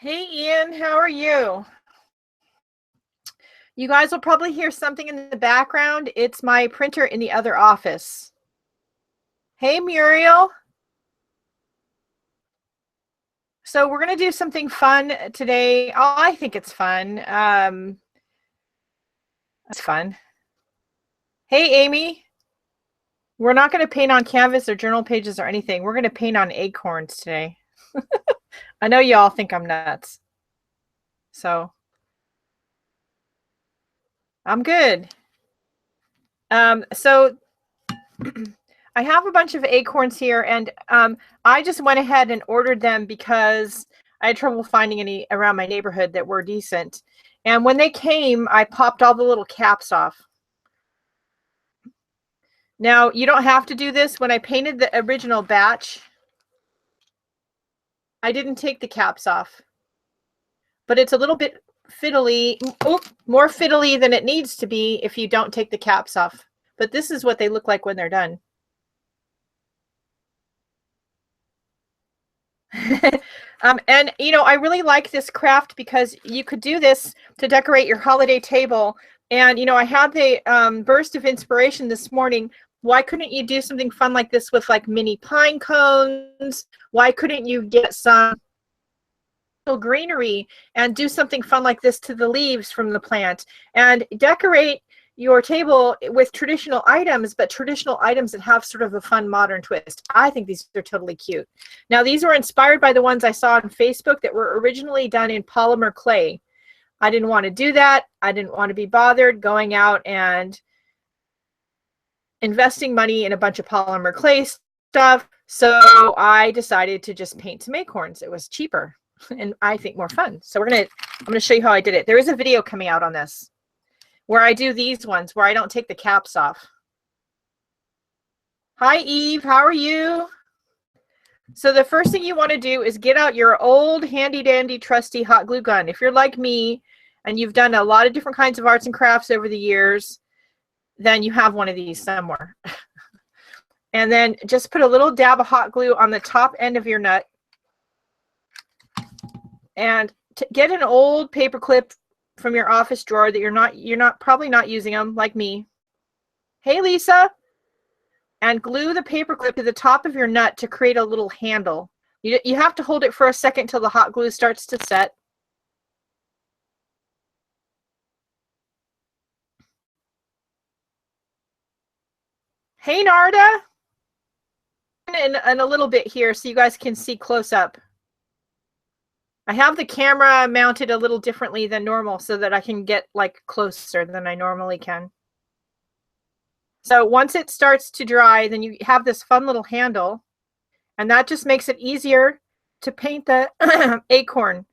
Hey Ian, how are you? You guys will probably hear something in the background. It's my printer in the other office. Hey Muriel. So we're going to do something fun today. Oh, I think it's fun. It's fun. Hey Amy. We're not going to paint on canvas or journal pages or anything. We're going to paint on acorns today. I know y'all think I'm nuts. So I'm good. So I have a bunch of acorns here, and I just went ahead and ordered them because I had trouble finding any around my neighborhood that were decent. And when they came, I popped all the little caps off. Now, you don't have to do this. When I painted the original batch, I didn't take the caps off. But it's a little bit fiddly, more fiddly than it needs to be if you don't take the caps off. But this is what they look like when they're done. And you know, I really like this craft because you could do this to decorate your holiday table. And you know, I had the burst of inspiration this morning. Why couldn't you do something fun like this with like mini pine cones? Why couldn't you get some greenery and do something fun like this to the leaves from the plant and decorate your table with traditional items, but traditional items that have sort of a fun modern twist? I think these are totally cute. Now, these were inspired by the ones I saw on Facebook that were originally done in polymer clay. I didn't want to do that. I didn't want to be bothered going out and investing money in a bunch of polymer clay stuff. So I decided to just paint some acorns. It was cheaper and I think more fun. So I'm gonna show you how I did it. There is a video coming out on this where I do these ones where I don't take the caps off. Hi Eve, how are you? So the first thing you want to do is get out your old handy dandy trusty hot glue gun. If you're like me and you've done a lot of different kinds of arts and crafts over the years, then you have one of these somewhere. And then just put a little dab of hot glue on the top end of your nut. And get an old paper clip from your office drawer that you're probably not using them, like me. Hey Lisa. And glue the paper clip to the top of your nut to create a little handle. You have to hold it for a second till the hot glue starts to set. Hey Narda. In a little bit here so you guys can see close up. I have the camera mounted a little differently than normal so that I can get like closer than I normally can. So once it starts to dry, then you have this fun little handle, and that just makes it easier to paint the acorn.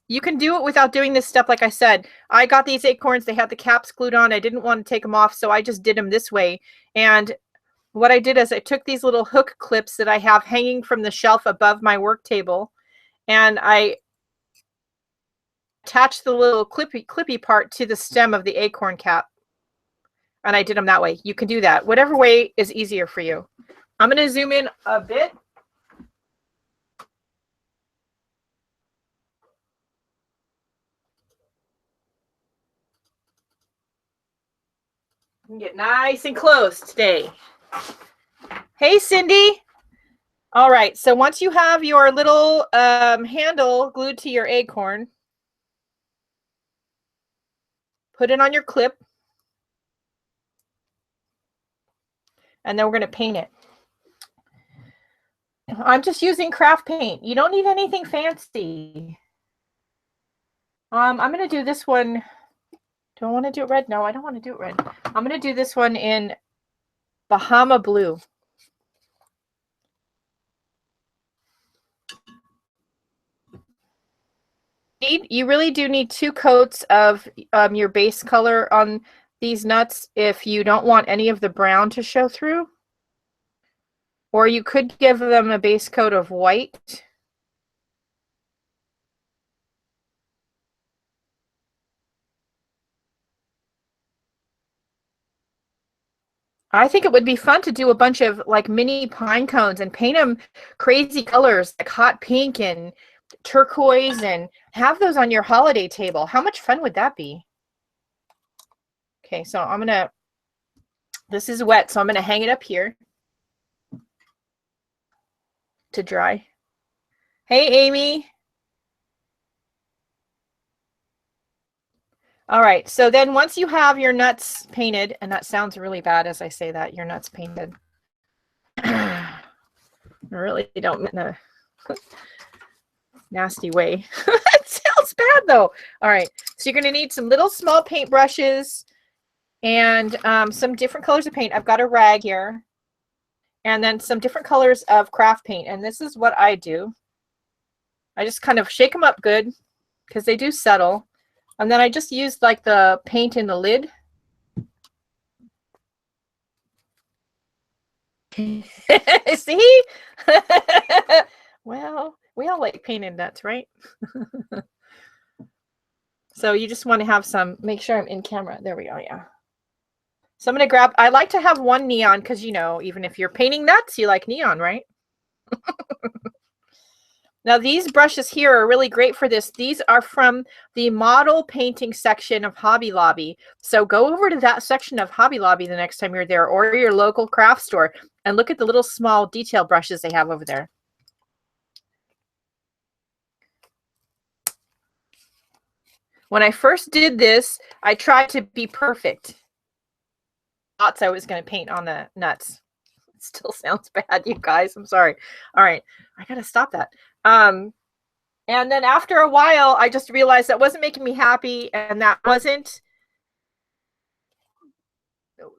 You can do it without doing this step. Like I said, I got these acorns, they had the caps glued on. I didn't want to take them off, so I just did them this way. And what I did is I took these little hook clips that I have hanging from the shelf above my work table, and I attached the little clippy part to the stem of the acorn cap. And I did them that way. You can do that. Whatever way is easier for you. I'm going to zoom in a bit. Get nice and close today. Hey, Cindy. All right, so once you have your little handle glued to your acorn, put it on your clip, and then we're going to paint it. I'm just using craft paint. You don't need anything fancy. I'm going to do this one. Do I want to do it red? No, I don't want to do it red. I'm going to do this one in Bahama blue. You really do need 2 coats of your base color on these nuts if you don't want any of the brown to show through. Or you could give them a base coat of white. I think it would be fun to do a bunch of like mini pine cones and paint them crazy colors like hot pink and turquoise and have those on your holiday table. How much fun would that be? Okay, so I'm gonna, this is wet, so I'm gonna hang it up here to dry. Hey, Amy. All right, so then once you have your nuts painted, and that sounds really bad as I say that, your nuts painted. I really don't mean in a nasty way. It sounds bad though. All right, so you're gonna need some little small paint brushes and some different colors of paint. I've got a rag here. And then some different colors of craft paint. And this is what I do. I just kind of shake them up good because they do settle. And then I just use like the paint in the lid. See? Well, we all like painted nuts, right? So you just want to have some, make sure I'm in camera. There we go, yeah. So I'm going to grab, I like to have one neon because, you know, even if you're painting nuts, you like neon, right? Now these brushes here are really great for this. These are from the model painting section of Hobby Lobby. So go over to that section of Hobby Lobby the next time you're there, or your local craft store, and look at the little small detail brushes they have over there. When I first did this, I tried to be perfect. Thoughts I was going to paint on the nuts. It still sounds bad, you guys. I'm sorry. All right, I got to stop that. And then after a while, I just realized that wasn't making me happy, and that wasn't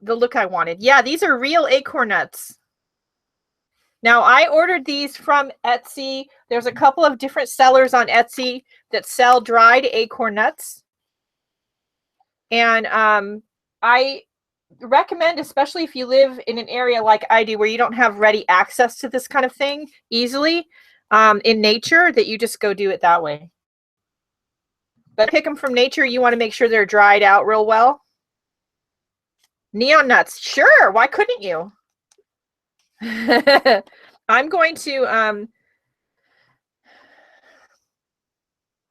the look I wanted. Yeah, these are real acorn nuts. Now, I ordered these from Etsy. There's a couple of different sellers on Etsy that sell dried acorn nuts. And I recommend, especially if you live in an area like I do where you don't have ready access to this kind of thing easily in nature, that you just go do it that way. But pick them from nature, you want to make sure they're dried out real well. Neon nuts, sure, why couldn't you? I'm going to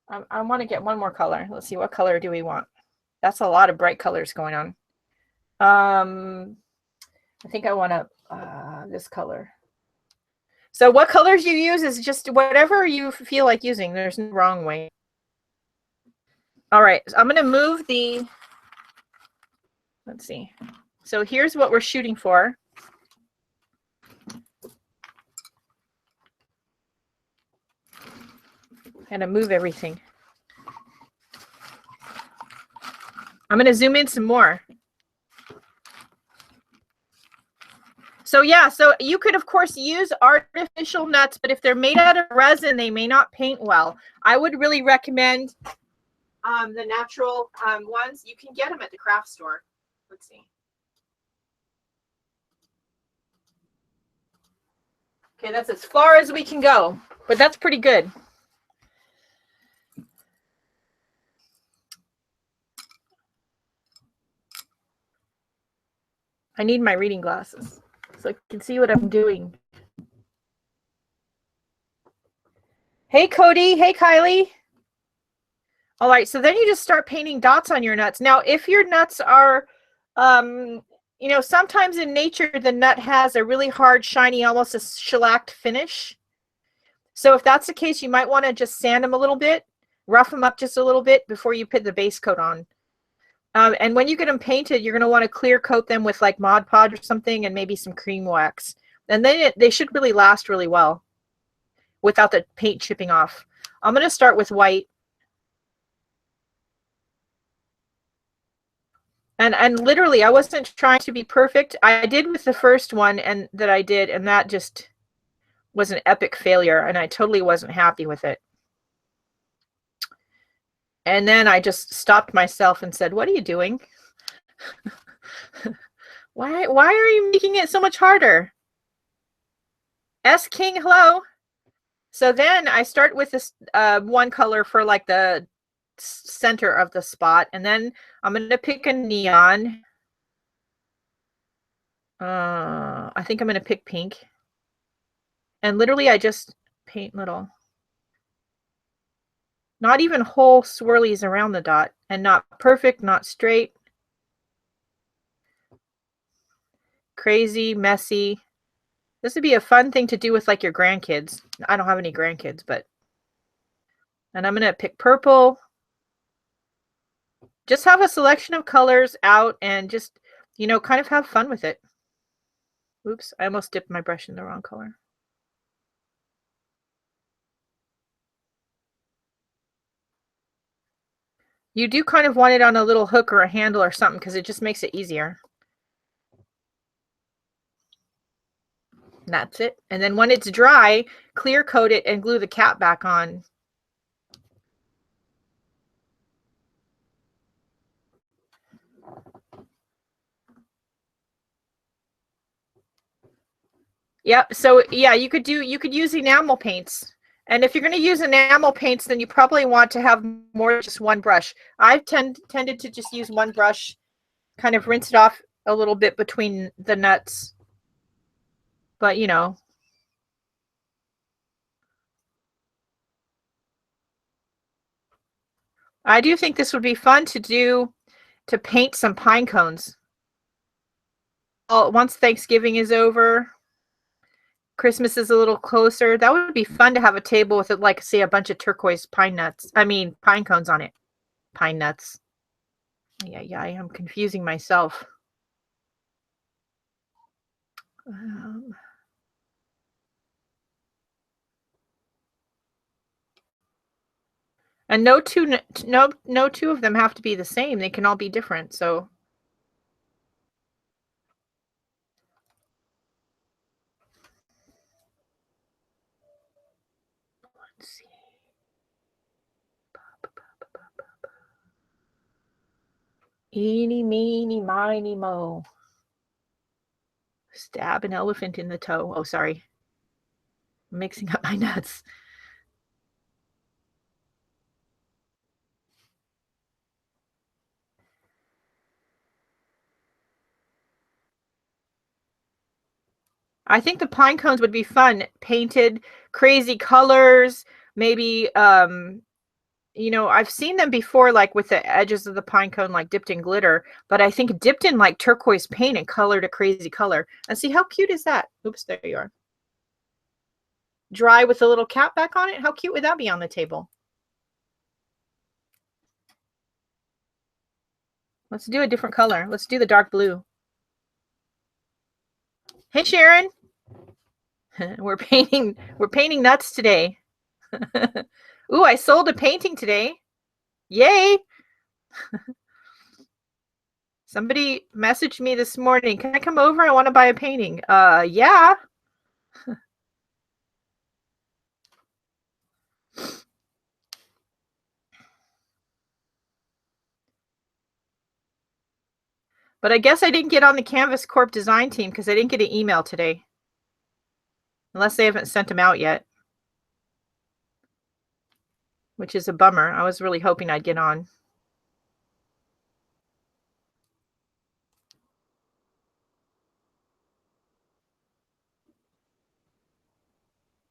I want to get one more color. Let's see, what color do we want? That's a lot of bright colors going on. I think I want this color. So what colors you use is just whatever you feel like using. There's no wrong way. All right, so I'm going to move the, let's see. So here's what we're shooting for. I'm going to move everything. I'm going to zoom in some more. So yeah, so you could of course use artificial nuts, but if they're made out of resin, they may not paint well. I would really recommend the natural ones. You can get them at the craft store. Let's see. Okay, that's as far as we can go, but that's pretty good. I need my reading glasses so I can see what I'm doing. Hey, Cody. Hey, Kylie. All right, so then you just start painting dots on your nuts. Now, if your nuts are, you know, sometimes in nature, the nut has a really hard, shiny, almost a shellacked finish. So if that's the case, you might want to just sand them a little bit, rough them up just a little bit before you put the base coat on. And when you get them painted, you're going to want to clear coat them with like Mod Podge or something and maybe some cream wax. And then they should really last really well without the paint chipping off. I'm going to start with white. And literally, I wasn't trying to be perfect. I did with the first one and that just was an epic failure, and I totally wasn't happy with it. And then I just stopped myself and said, what are you doing? Why are you making it so much harder? S King, hello. So then I start with this one color for like the center of the spot, and then I'm going to pick a neon. I think I'm going to pick pink. And literally I just paint little, not even whole swirlies around the dot, and not perfect, not straight. Crazy, messy. This would be a fun thing to do with like your grandkids. I don't have any grandkids, but. And I'm going to pick purple. Just have a selection of colors out and just, you know, kind of have fun with it. Oops, I almost dipped my brush in the wrong color. You do kind of want it on a little hook or a handle or something because it just makes it easier. And that's it. And then when it's dry, clear coat it and glue the cap back on. Yep. So yeah, you could use enamel paints. And if you're going to use enamel paints, then you probably want to have more than just one brush. I've tended to just use one brush, kind of rinse it off a little bit between the nuts. But you know, I do think this would be fun to paint some pine cones. Once Thanksgiving is over, Christmas is a little closer. That would be fun to have a table with, like, say, a bunch of turquoise pine cones on it. Pine nuts. Yeah, I'm confusing myself. And no two of them have to be the same. They can all be different. So let's see. Eeny, meeny, miny, mo. Stab an elephant in the toe. Oh, sorry. I'm mixing up my nuts. I think the pine cones would be fun. Painted, crazy colors, maybe, you know, I've seen them before, like with the edges of the pine cone, like dipped in glitter, but I think dipped in like turquoise paint and colored a crazy color. And see, how cute is that? Oops, there you are. Dry with a little cap back on it. How cute would that be on the table? Let's do a different color. Let's do the dark blue. Hey, Sharon. We're painting nuts today. Ooh, I sold a painting today. Yay. Somebody messaged me this morning. Can I come over? I want to buy a painting. Yeah. But I guess I didn't get on the Canvas Corp design team because I didn't get an email today. Unless they haven't sent them out yet. Which is a bummer. I was really hoping I'd get on.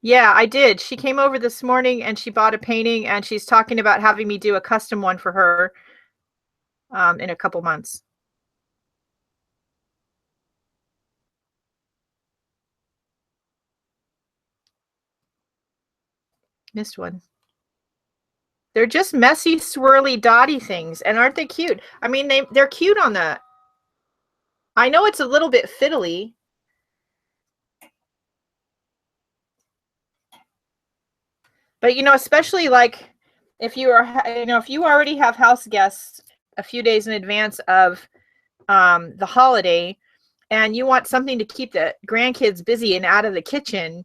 Yeah, I did. She came over this morning and she bought a painting and she's talking about having me do a custom one for her in a couple months. Missed one. They're just messy, swirly, dotty things. And aren't they cute? I mean, they're cute on the... I know it's a little bit fiddly. But, you know, especially like if you are, you know, if you already have house guests a few days in advance of the holiday and you want something to keep the grandkids busy and out of the kitchen,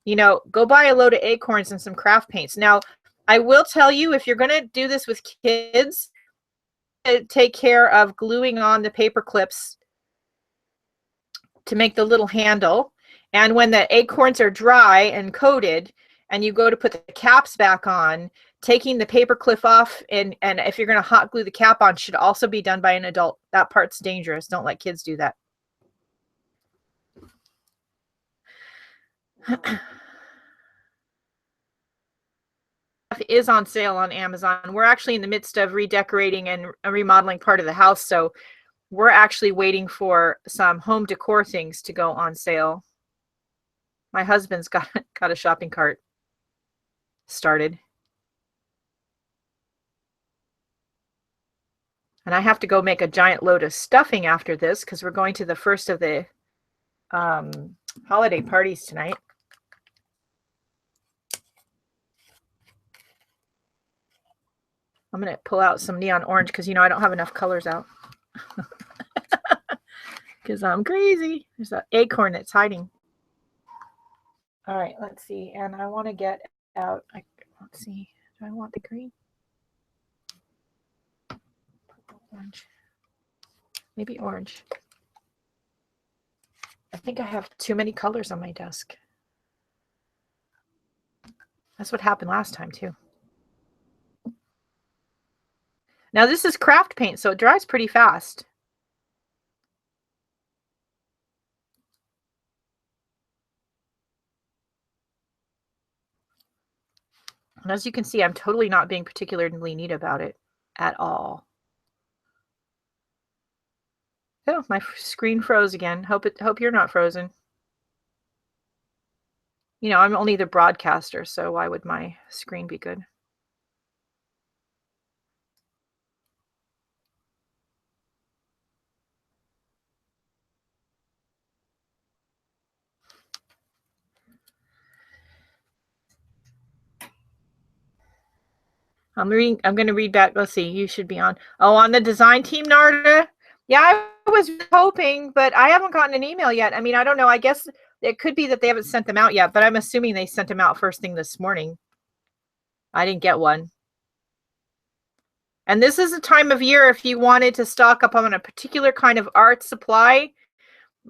you know, go buy a load of acorns and some craft paints. Now, I will tell you, if you're going to do this with kids, take care of gluing on the paper clips to make the little handle. And when the acorns are dry and coated and you go to put the caps back on, taking the paper clip off and if you're going to hot glue the cap on should also be done by an adult. That part's dangerous. Don't let kids do that. Is on sale on Amazon. We're actually in the midst of redecorating and remodeling part of the house, so we're actually waiting for some home decor things to go on sale. My husband's got a shopping cart started. And I have to go make a giant load of stuffing after this because we're going to the first of the holiday parties tonight. I'm going to pull out some neon orange because, you know, I don't have enough colors out. Because I'm crazy. There's an acorn that's hiding. All right, let's see. And I want to get out. Let's see. Do I want the green? Purple, orange. Maybe orange. I think I have too many colors on my desk. That's what happened last time, too. Now, this is craft paint, so it dries pretty fast. And as you can see, I'm totally not being particularly neat about it at all. Oh, my screen froze again. Hope you're not frozen. You know, I'm only the broadcaster, so why would my screen be good? I'm going to read back. Let's see. You should be on. Oh, on the design team, Narda. Yeah, I was hoping, but I haven't gotten an email yet. I mean, I don't know. I guess it could be that they haven't sent them out yet, but I'm assuming they sent them out first thing this morning. I didn't get one. And this is a time of year if you wanted to stock up on a particular kind of art supply,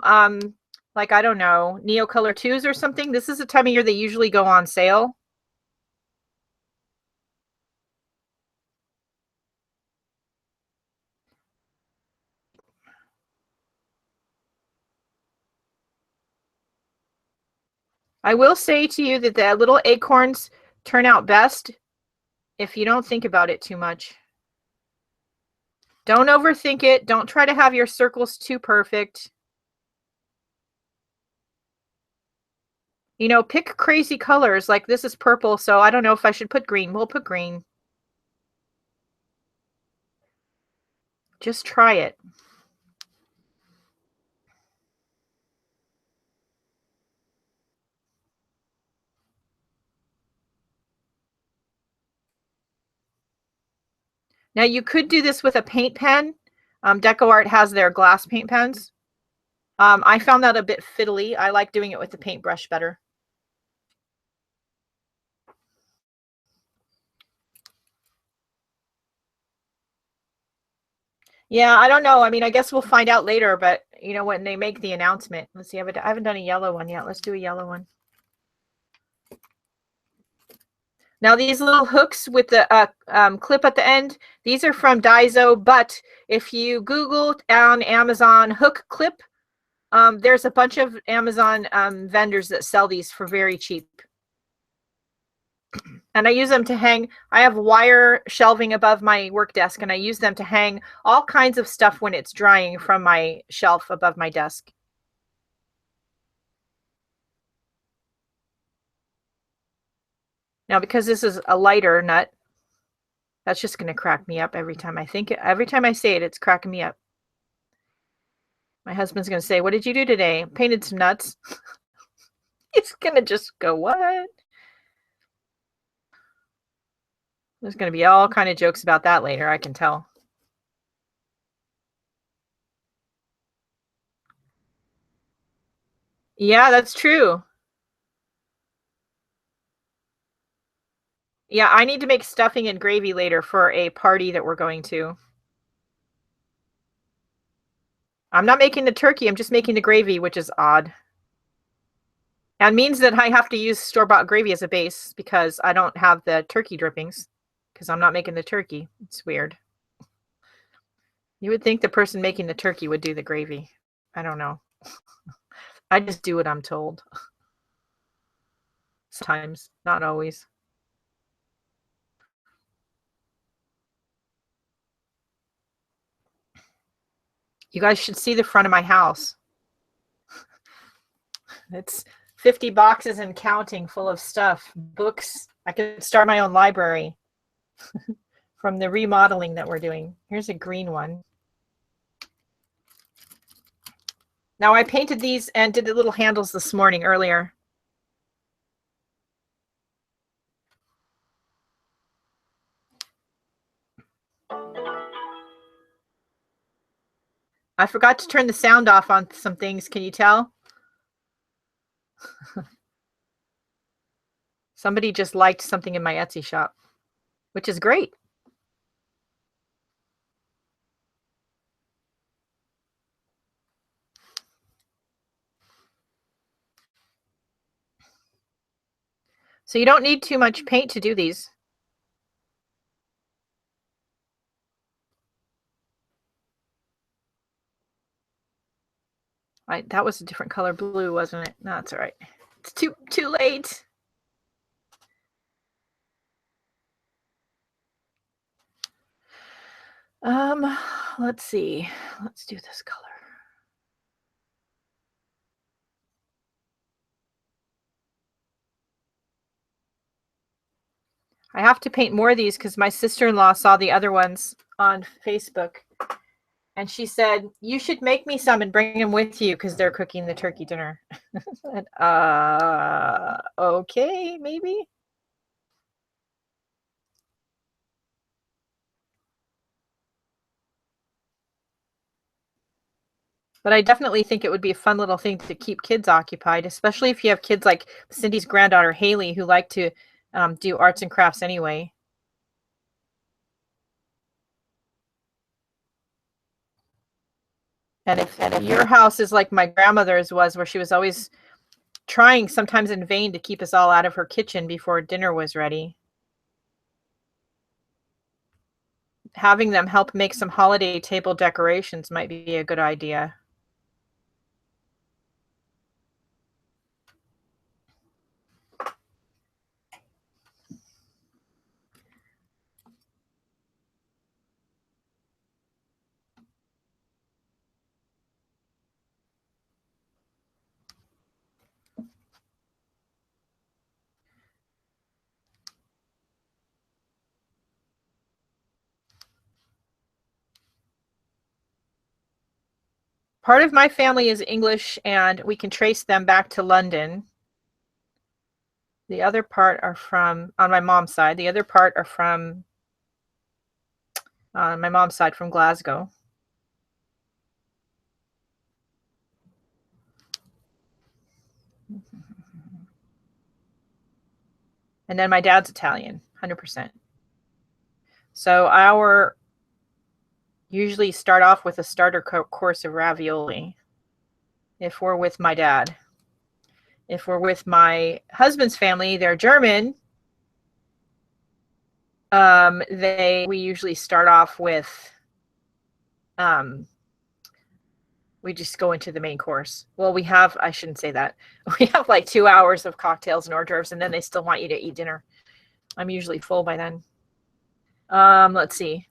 like, I don't know, Neocolor 2s or something. This is a time of year they usually go on sale. I will say to you that the little acorns turn out best if you don't think about it too much. Don't overthink it. Don't try to have your circles too perfect. You know, pick crazy colors. Like this is purple, so I don't know if I should put green. We'll put green. Just try it. Now you could do this with a paint pen. DecoArt has their glass paint pens. I found that a bit fiddly. I like doing it with the paintbrush better. Yeah, I don't know. I mean, I guess we'll find out later, but you know, when they make the announcement. Let's see, I haven't done a yellow one yet. Let's do a yellow one. Now these little hooks with the clip at the end, these are from Daiso, but if you Google on Amazon hook clip, there's a bunch of Amazon vendors that sell these for very cheap. And I use them to hang. I have wire shelving above my work desk, and I use them to hang all kinds of stuff when it's drying from my shelf above my desk. Now, because this is a lighter nut, that's just going to crack me up every time I think it. Every time I say it, it's cracking me up. My husband's going to say, "What did you do today?" Painted some nuts. He's going to just go, "What?" There's going to be all kind of jokes about that later, I can tell. Yeah, that's true. Yeah, I need to make stuffing and gravy later for a party that we're going to. I'm not making the turkey, I'm just making the gravy, which is odd. And means that I have to use store-bought gravy as a base because I don't have the turkey drippings because I'm not making the turkey. It's weird. You would think the person making the turkey would do the gravy. I don't know. I just do what I'm told. Sometimes, not always. You guys should see the front of my house. It's 50 boxes and counting full of stuff, books. I could start my own library from the remodeling that we're doing. Here's a green one. Now I painted these and did the little handles this morning earlier. I forgot to turn the sound off on some things. Can you tell? Somebody just liked something in my Etsy shop, which is great. So you don't need too much paint to do these. That was a different color blue, wasn't it? No, that's all right. It's too late. Let's see. Let's do this color. I have to paint more of these because my sister-in-law saw the other ones on Facebook. And she said, you should make me some and bring them with you because they're cooking the turkey dinner. And, okay, maybe. But I definitely think it would be a fun little thing to keep kids occupied, especially if you have kids like Cindy's granddaughter, Haley, who like to do arts and crafts anyway. And if your house is like my grandmother's was, where she was always trying, sometimes in vain, to keep us all out of her kitchen before dinner was ready, having them help make some holiday table decorations might be a good idea. Part of my family is English, and we can trace them back to London. The other part are from, on my mom's side, the other part are from, on my mom's side, from Glasgow. And then my dad's Italian, 100%. So our usually start off with a starter course of ravioli if we're with my dad. If we're with my husband's family, they're German. We usually start off with, we just go into the main course. Well, we have, I shouldn't say that. We have like 2 hours of cocktails and hors d'oeuvres, and then they still want you to eat dinner. I'm usually full by then. Let's see.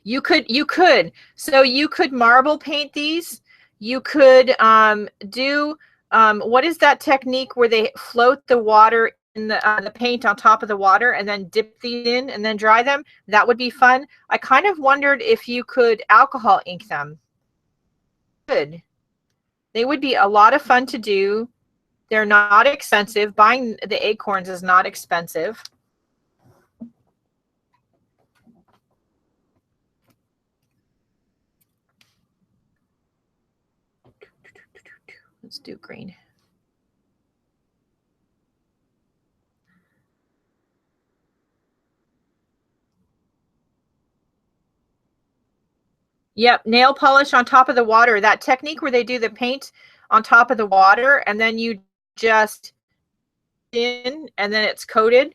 You could. So you could marble paint these. You could do, what is that technique where they float the water in the paint on top of the water and then dip these in and then dry them? That would be fun. I kind of wondered if you could alcohol ink them. Good. They would be a lot of fun to do. They're not expensive. Buying the acorns is not expensive. Let's do green. Yep, nail polish on top of the water. That technique where they do the paint on top of the water and then you just in and then it's coated.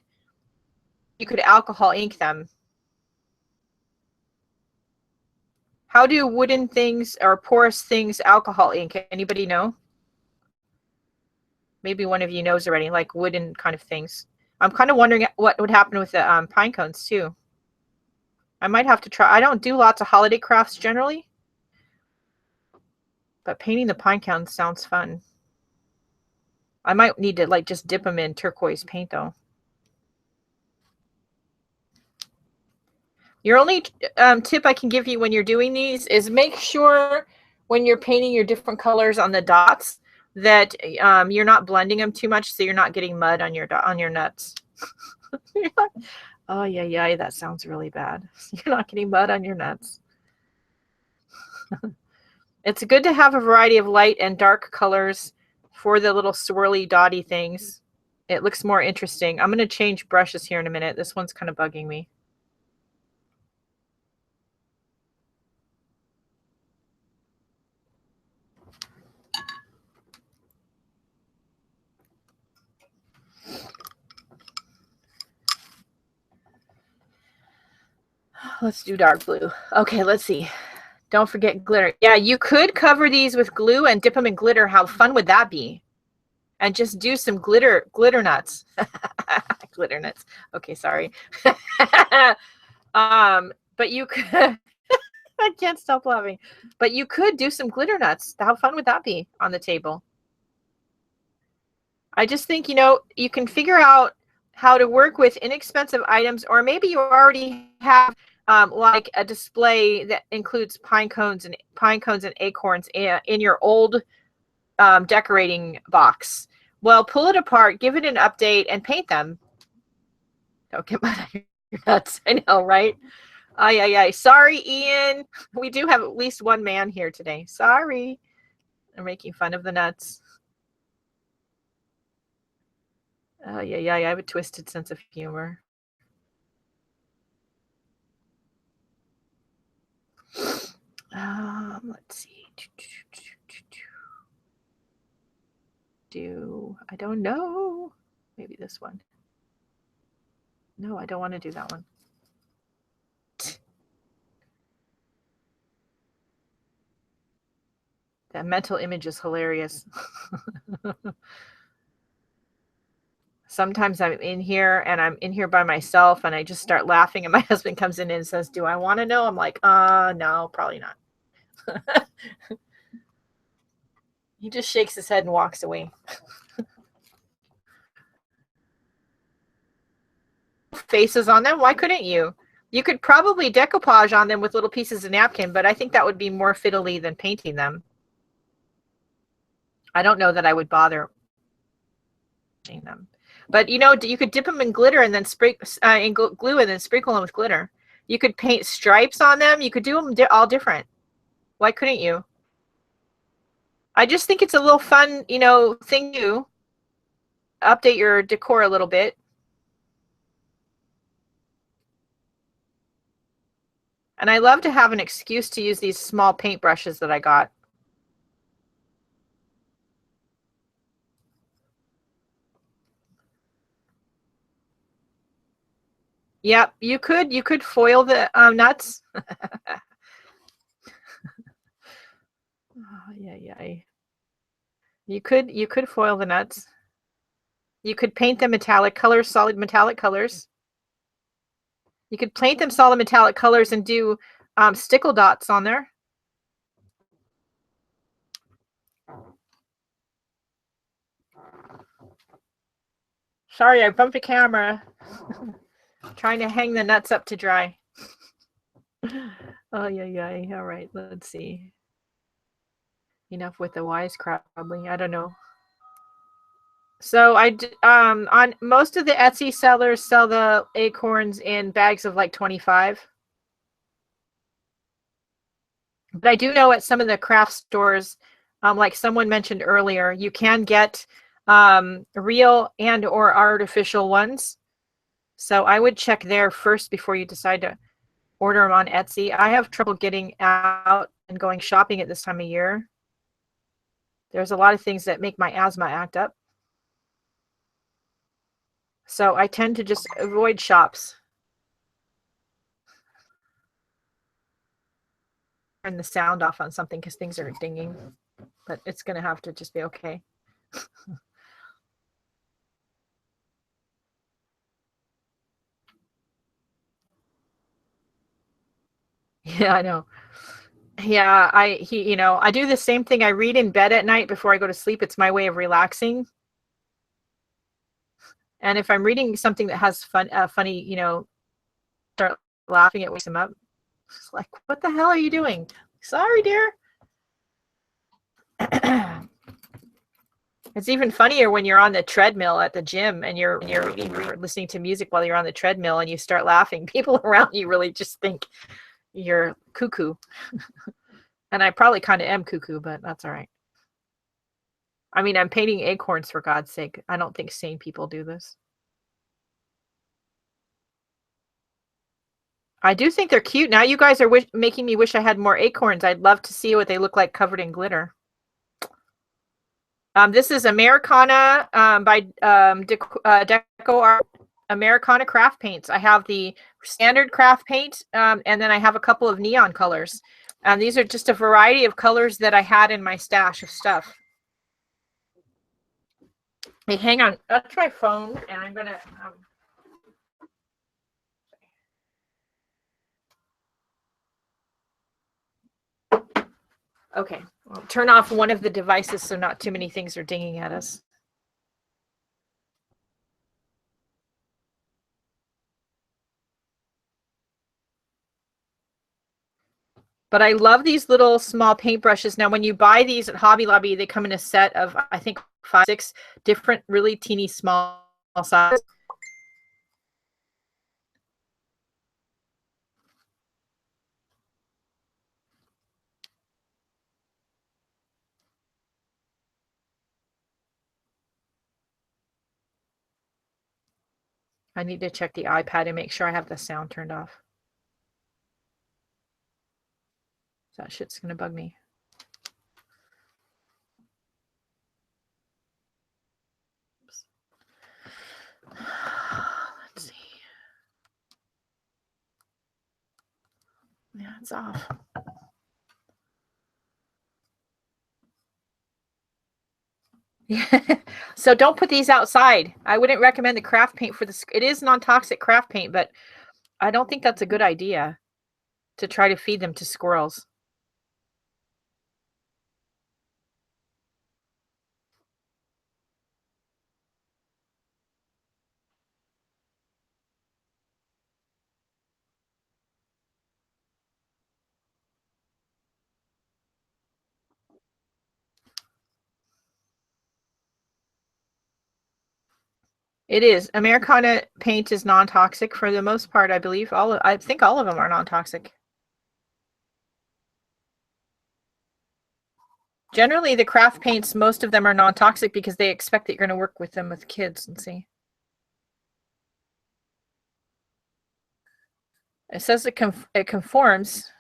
You could alcohol ink them. How do wooden things or porous things alcohol ink? Anybody know? maybe one of you knows already, like wooden kind of things. I'm kind of wondering what would happen with the pine cones too. I might have to try. I don't do lots of holiday crafts generally, but painting the pine cones sounds fun. I might need to like just dip them in turquoise paint though. Your only tip I can give you when you're doing these is make sure when you're painting your different colors on the dots that you're not blending them too much, so you're not getting mud on your nuts. Oh yeah, that sounds really bad. You're not getting mud on your nuts. It's good to have a variety of light and dark colors for the little swirly dotty things. It looks more interesting. I'm going to change brushes here in a minute. This one's kind of bugging me. Let's do dark blue. Okay, let's see. Don't forget glitter. Yeah, you could cover these with glue and dip them in glitter. How fun would that be? And just do some glitter nuts. Glitter nuts. Okay, sorry. But you could I can't stop laughing. But you could do some glitter nuts. How fun would that be on the table? I just think, you can figure out how to work with inexpensive items, or maybe you already have like a display that includes pine cones and acorns in your old decorating box. Well, pull it apart, give it an update, and paint them. Don't get mad at your nuts. I know, right? Ay. Sorry, Ian. We do have at least one man here today. Sorry. I'm making fun of the nuts. Yeah. I have a twisted sense of humor. Let's see. I don't know. Maybe this one. No, I don't want to do that one. That mental image is hilarious. Sometimes I'm in here and I'm in here by myself and I just start laughing and my husband comes in and says, "Do I want to know?" I'm like, no, probably not. He just shakes his head and walks away. Faces on them? Why couldn't you? You could probably decoupage on them with little pieces of napkin, but I think that would be more fiddly than painting them. I don't know that I would bother painting them. But you could dip them in glitter and then in glue and then sprinkle them with glitter. You could paint stripes on them. You could do them all different. Why couldn't you? I just think it's a little fun, thing to update your decor a little bit. And I love to have an excuse to use these small paint brushes that I got. Yep, you could foil the nuts. Yeah. You could foil the nuts. You could paint them metallic colors, solid metallic colors. You could paint them solid metallic colors and do stickle dots on there. Sorry, I bumped the camera. Trying to hang the nuts up to dry. Oh, yeah. All right, let's see. Enough with the wisecrack, probably. I don't know. So on most of the Etsy sellers sell the acorns in bags of like 25. But I do know at some of the craft stores, like someone mentioned earlier, you can get real and or artificial ones. So I would check there first before you decide to order them on Etsy. I have trouble getting out and going shopping at this time of year. There's a lot of things that make my asthma act up. So I tend to just avoid shops. Turn the sound off on something because things are dinging, but it's going to have to just be okay. Yeah, I know. Yeah, I do the same thing. I read in bed at night before I go to sleep. It's my way of relaxing. And if I'm reading something that has funny, start laughing, it wakes him up. It's like, what the hell are you doing? Sorry, dear. It's even funnier when you're on the treadmill at the gym and you're listening to music while you're on the treadmill and you start laughing. People around you really just think you're cuckoo. And I probably kind of am cuckoo, but that's all right. I mean, I'm painting acorns, for God's sake. I don't think sane people do this. I do think they're cute. Now you guys are making me wish I had more acorns. I'd love to see what they look like covered in glitter. This is Americana by DecoArt, Americana Craft Paints. I have the standard craft paint, and then I have a couple of neon colors. These are just a variety of colors that I had in my stash of stuff. Hey, hang on. That's my phone, and I'm going to... Okay, I'll turn off one of the devices so not too many things are dinging at us. But I love these little small paintbrushes. Now, when you buy these at Hobby Lobby, they come in a set of, I think, 5, 6 different really teeny small sizes. I need to check the iPad and make sure I have the sound turned off. That shit's going to bug me. Oops. Let's see. Yeah, it's off. Yeah. So don't put these outside. I wouldn't recommend the craft paint for this. It is non-toxic craft paint, but I don't think that's a good idea to try to feed them to squirrels. It is. Americana paint is non-toxic for the most part, I believe. I think all of them are non-toxic. Generally, the craft paints, most of them are non-toxic because they expect that you're going to work with them with kids and see. It says it conforms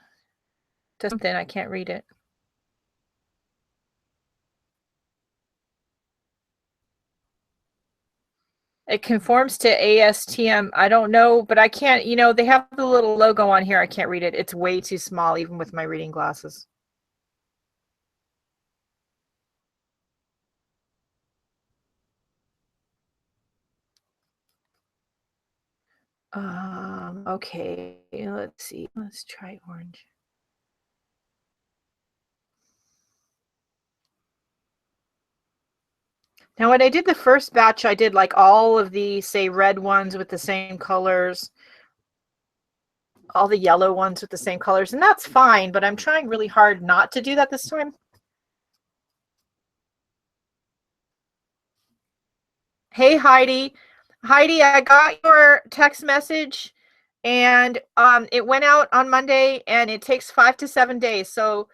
to something. I can't read it. It conforms to ASTM. I don't know, but I can't, they have the little logo on here. I can't read it. It's way too small, even with my reading glasses. Okay, let's see. Let's try orange. Now, when I did the first batch, I did like all of the, say, red ones with the same colors, all the yellow ones with the same colors, and that's fine, but I'm trying really hard not to do that this time. Hey, Heidi. Heidi, I got your text message, and it went out on Monday, and it takes 5 to 7 days, so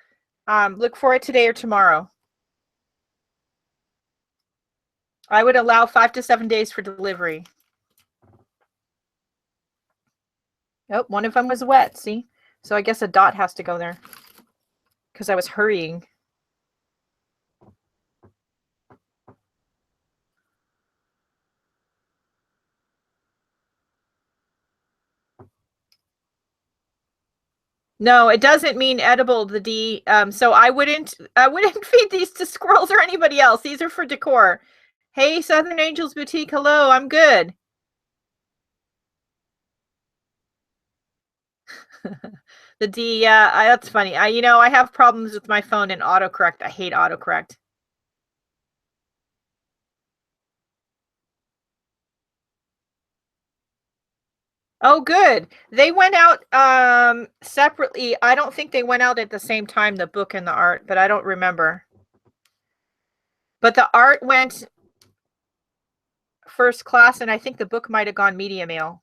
look for it today or tomorrow. I would allow 5 to 7 days for delivery. Oh, one of them was wet, see? So I guess a dot has to go there because I was hurrying. No, it doesn't mean edible, the D. So I wouldn't feed these to squirrels or anybody else. These are for decor. Hey, Southern Angels Boutique. Hello, I'm good. The D, yeah, that's funny. I have problems with my phone and autocorrect. I hate autocorrect. Oh, good. They went out separately. I don't think they went out at the same time, the book and the art, but I don't remember. But the art went first class, and I think the book might have gone media mail.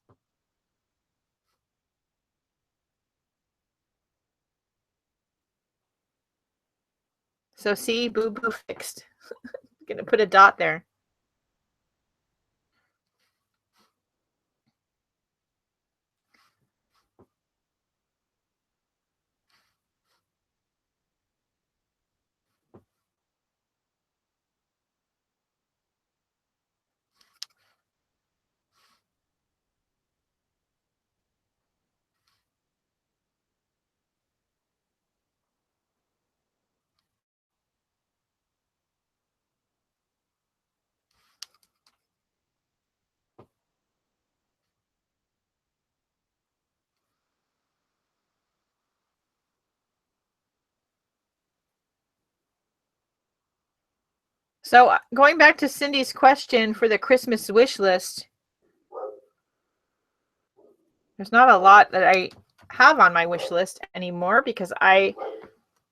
So see, boo-boo fixed. I'm gonna put a dot there. So going back to Cindy's question for the Christmas wish list, there's not a lot that I have on my wish list anymore because I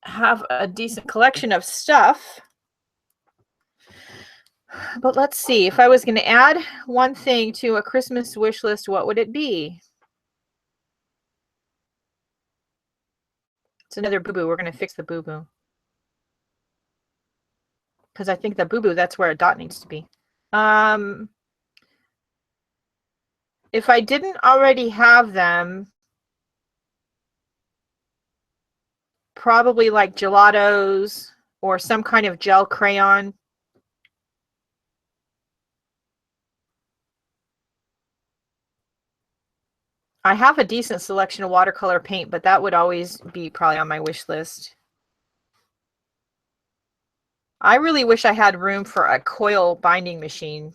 have a decent collection of stuff. But let's see, if I was going to add one thing to a Christmas wish list, what would it be? It's another boo-boo. We're going to fix the boo-boo. Because I think the boo-boo, that's where a dot needs to be. If I didn't already have them, probably like gelatos or some kind of gel crayon. I have a decent selection of watercolor paint, but that would always be probably on my wish list. I really wish I had room for a coil binding machine.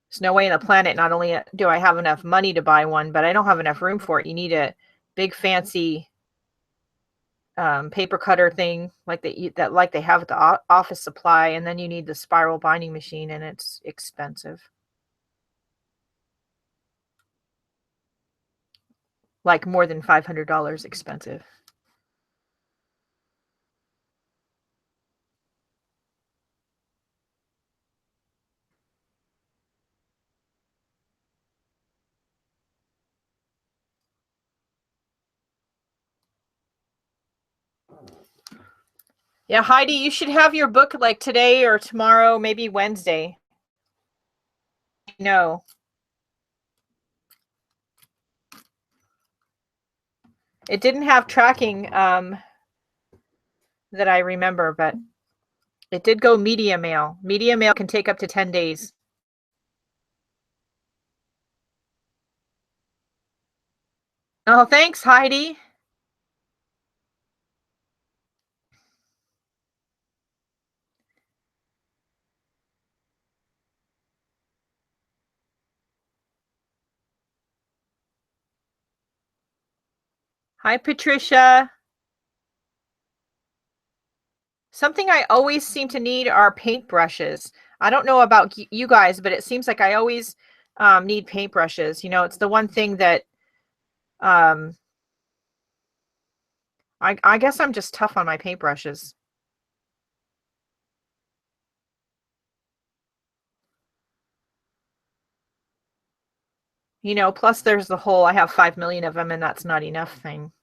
There's no way on the planet, not only do I have enough money to buy one, but I don't have enough room for it. You need a big fancy paper cutter thing like they have at the office supply, and then you need the spiral binding machine, and it's expensive. Like more than $500 expensive. Yeah, Heidi, you should have your book like today or tomorrow, maybe Wednesday. No. It didn't have tracking that I remember, but it did go media mail. Media mail can take up to 10 days. Oh, thanks, Heidi. Hi, Patricia. Something I always seem to need are paintbrushes. I don't know about you guys, but it seems like I always need paintbrushes. It's the one thing that I guess I'm just tough on my paintbrushes. Plus there's the whole I have 5 million of them and that's not enough thing.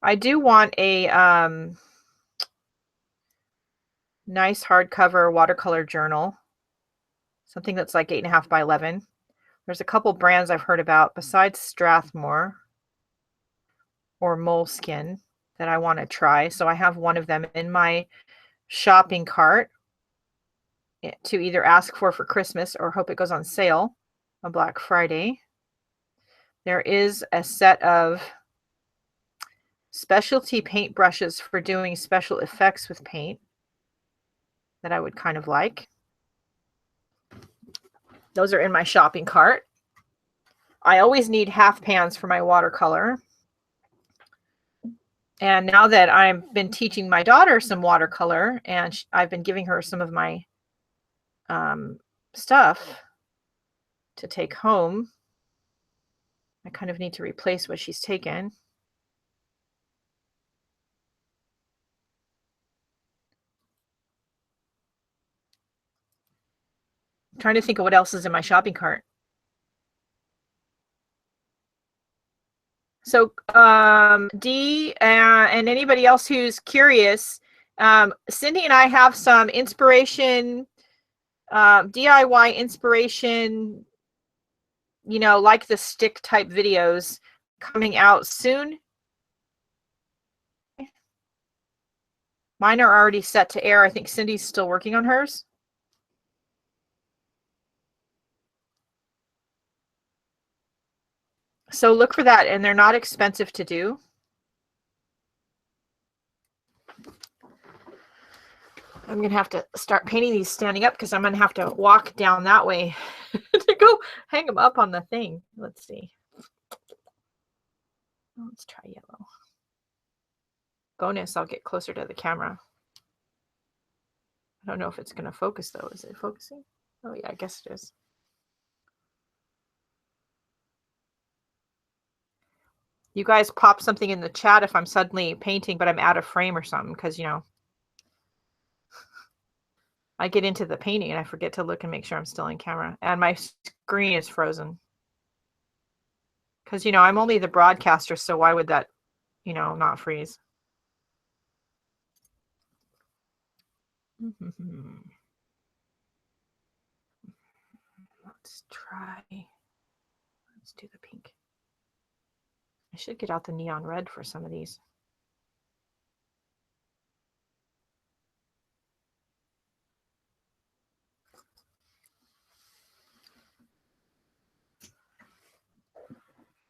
I do want a nice hardcover watercolor journal, something that's like 8.5 by 11. There's a couple brands I've heard about besides Strathmore or Moleskin that I want to try. So I have one of them in my shopping cart to either ask for Christmas or hope it goes on sale on Black Friday. There is a set of specialty paint brushes for doing special effects with paint that I would kind of like. Those are in my shopping cart. I always need half pans for my watercolor. And now that I've been teaching my daughter some watercolor and I've been giving her some of my stuff to take home, I kind of need to replace what she's taken. I'm trying to think of what else is in my shopping cart. So Dee and anybody else who's curious, Cindy and I have some inspiration, DIY inspiration, you know, like the stick type videos coming out soon. Mine are already set to air. I think Cindy's still working on hers. So look for that, and they're not expensive to do. I'm going to have to start painting these standing up because I'm going to have to walk down that way to go hang them up on the thing. Let's see. Let's try yellow. Bonus, I'll get closer to the camera. I don't know if it's going to focus, though. Is it focusing? Oh, yeah, I guess it is. You guys pop something in the chat if I'm suddenly painting, but I'm out of frame or something, because, you know, I get into the painting and I forget to look and make sure I'm still in camera. And my screen is frozen. Because, you know, I'm only the broadcaster, so why would that, you know, not freeze? Let's try. Let's do the pink. I should get out the neon red for some of these.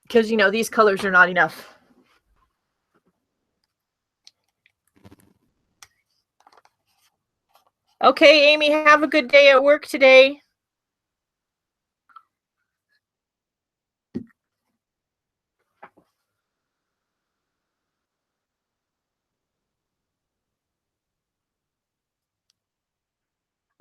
Because, you know, these colors are not enough. Okay, Amy, have a good day at work today.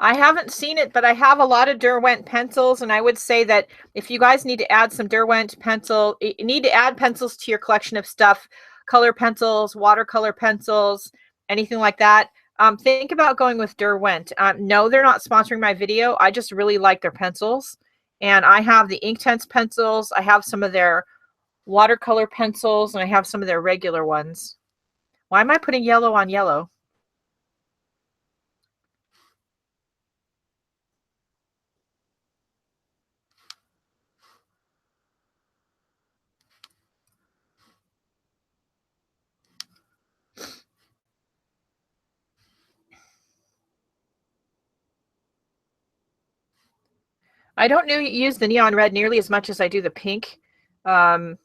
I haven't seen it, but I have a lot of Derwent pencils, and I would say that if you guys need to add some Derwent pencil, you need to add pencils to your collection of stuff, color pencils, watercolor pencils, anything like that. Think about going with Derwent. No, they're not sponsoring my video. I just really like their pencils. And I have the Inktense pencils. I have some of their watercolor pencils, and I have some of their regular ones. Why am I putting yellow on yellow? I don't use the neon red nearly as much as I do the pink. Probably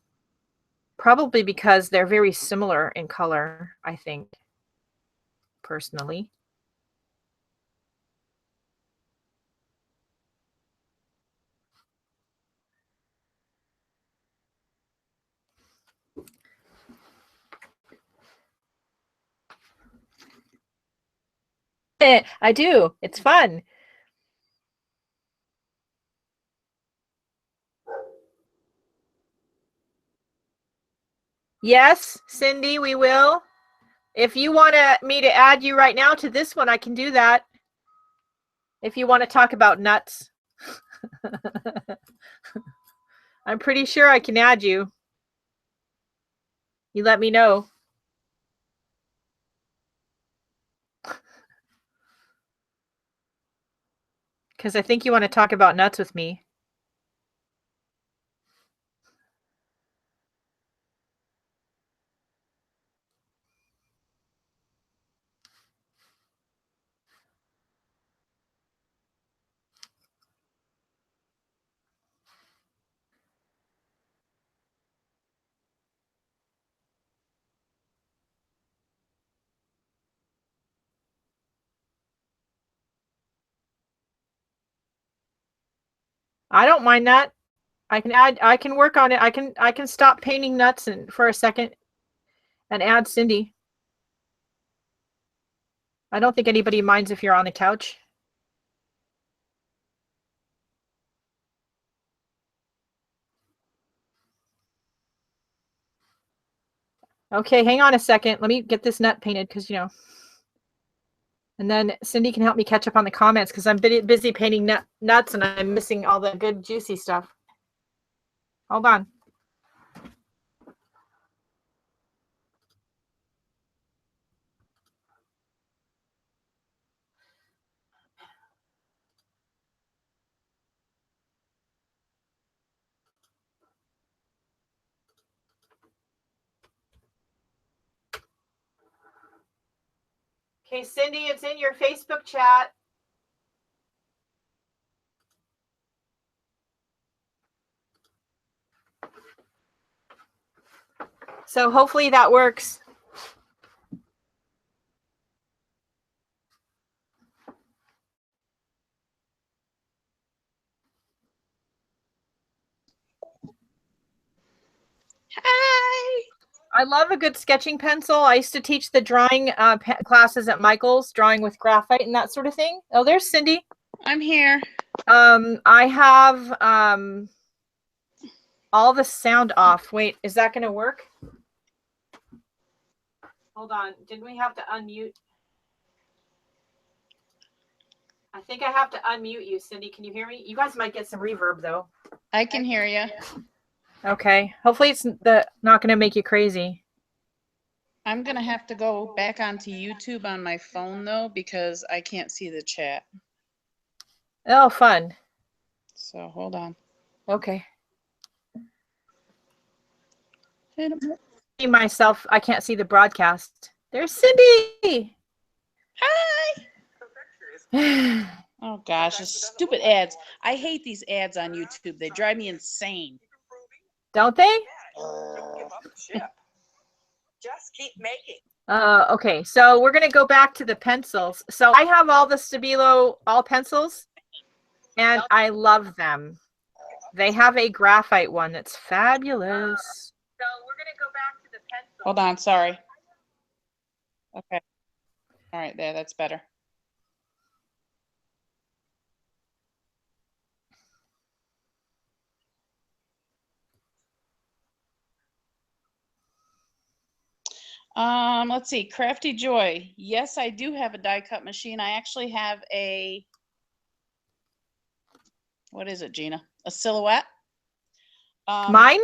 because they're very similar in color, I think, personally. I do. It's fun. Yes, Cindy, we will. If you want me to add you right now to this one, I can do that. If you want to talk about nuts. I'm pretty sure I can add you. You let me know. Because I think you want to talk about nuts with me. I don't mind that. I can work on it. I can stop painting nuts for a second and add Cindy. I don't think anybody minds if you're on the couch. Okay, hang on a second. Let me get this nut painted because, you know. And then Cindy can help me catch up on the comments because I'm busy painting nuts and I'm missing all the good juicy stuff. Hold on. Okay, Cindy, it's in your Facebook chat. So hopefully that works. Hi. I love a good sketching pencil. I used to teach the drawing classes at Michael's, drawing with graphite and that sort of thing. Oh, there's Cindy. I'm here. I have all the sound off. Wait, is that going to work? Hold on. Didn't we have to unmute? I think I have to unmute you, Cindy. Can you hear me? You guys might get some reverb, though. I can hear you. Okay. Hopefully it's not going to make you crazy. I'm going to have to go back onto YouTube on my phone, though, because I can't see the chat. Oh, fun. So hold on. Okay. Myself, I can't see the broadcast. There's Cindy. Hi. Oh, gosh, the stupid ads. I hate these ads on YouTube. They drive me insane. Don't they? Just keep making. Okay, so we're going to go back to the pencils. So I have all the Stabilo all pencils, and I love them. They have a graphite one that's fabulous. So we're going to go back to the pencils. Hold on, sorry. Okay. All right, there, that's better. Let's see, Crafty Joy. Yes, I do have a die cut machine. I actually have a, what is it, Gina? A silhouette. Mine?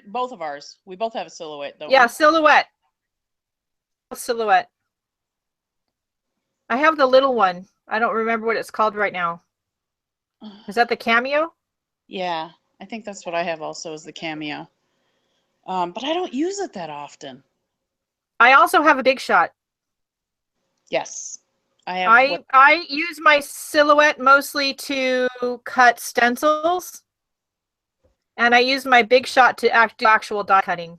Both of ours. We both have a silhouette, don't we? Yeah, silhouette. Silhouette. I have the little one. I don't remember what it's called right now. Is that the Cameo? Yeah, I think that's what I have also, is the Cameo. But I don't use it that often. I also have a Big Shot. Yes. I use my silhouette mostly to cut stencils. And I use my Big Shot to do actual die cutting.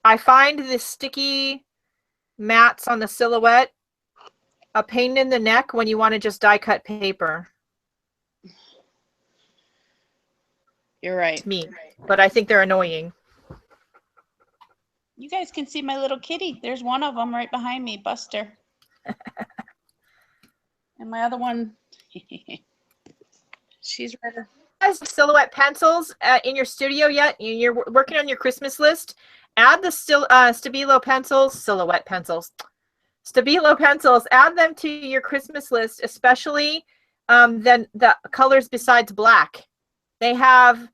I find the sticky mats on the silhouette a pain in the neck when you want to just die cut paper. You're right. It's me, but I think they're annoying. You guys can see my little kitty. There's one of them right behind me, Buster. And my other one, she's right. Guys, silhouette pencils in your studio yet? You're working on your Christmas list. Add the Stabilo pencils, silhouette pencils, Stabilo pencils. Add them to your Christmas list, especially then the colors besides black. They have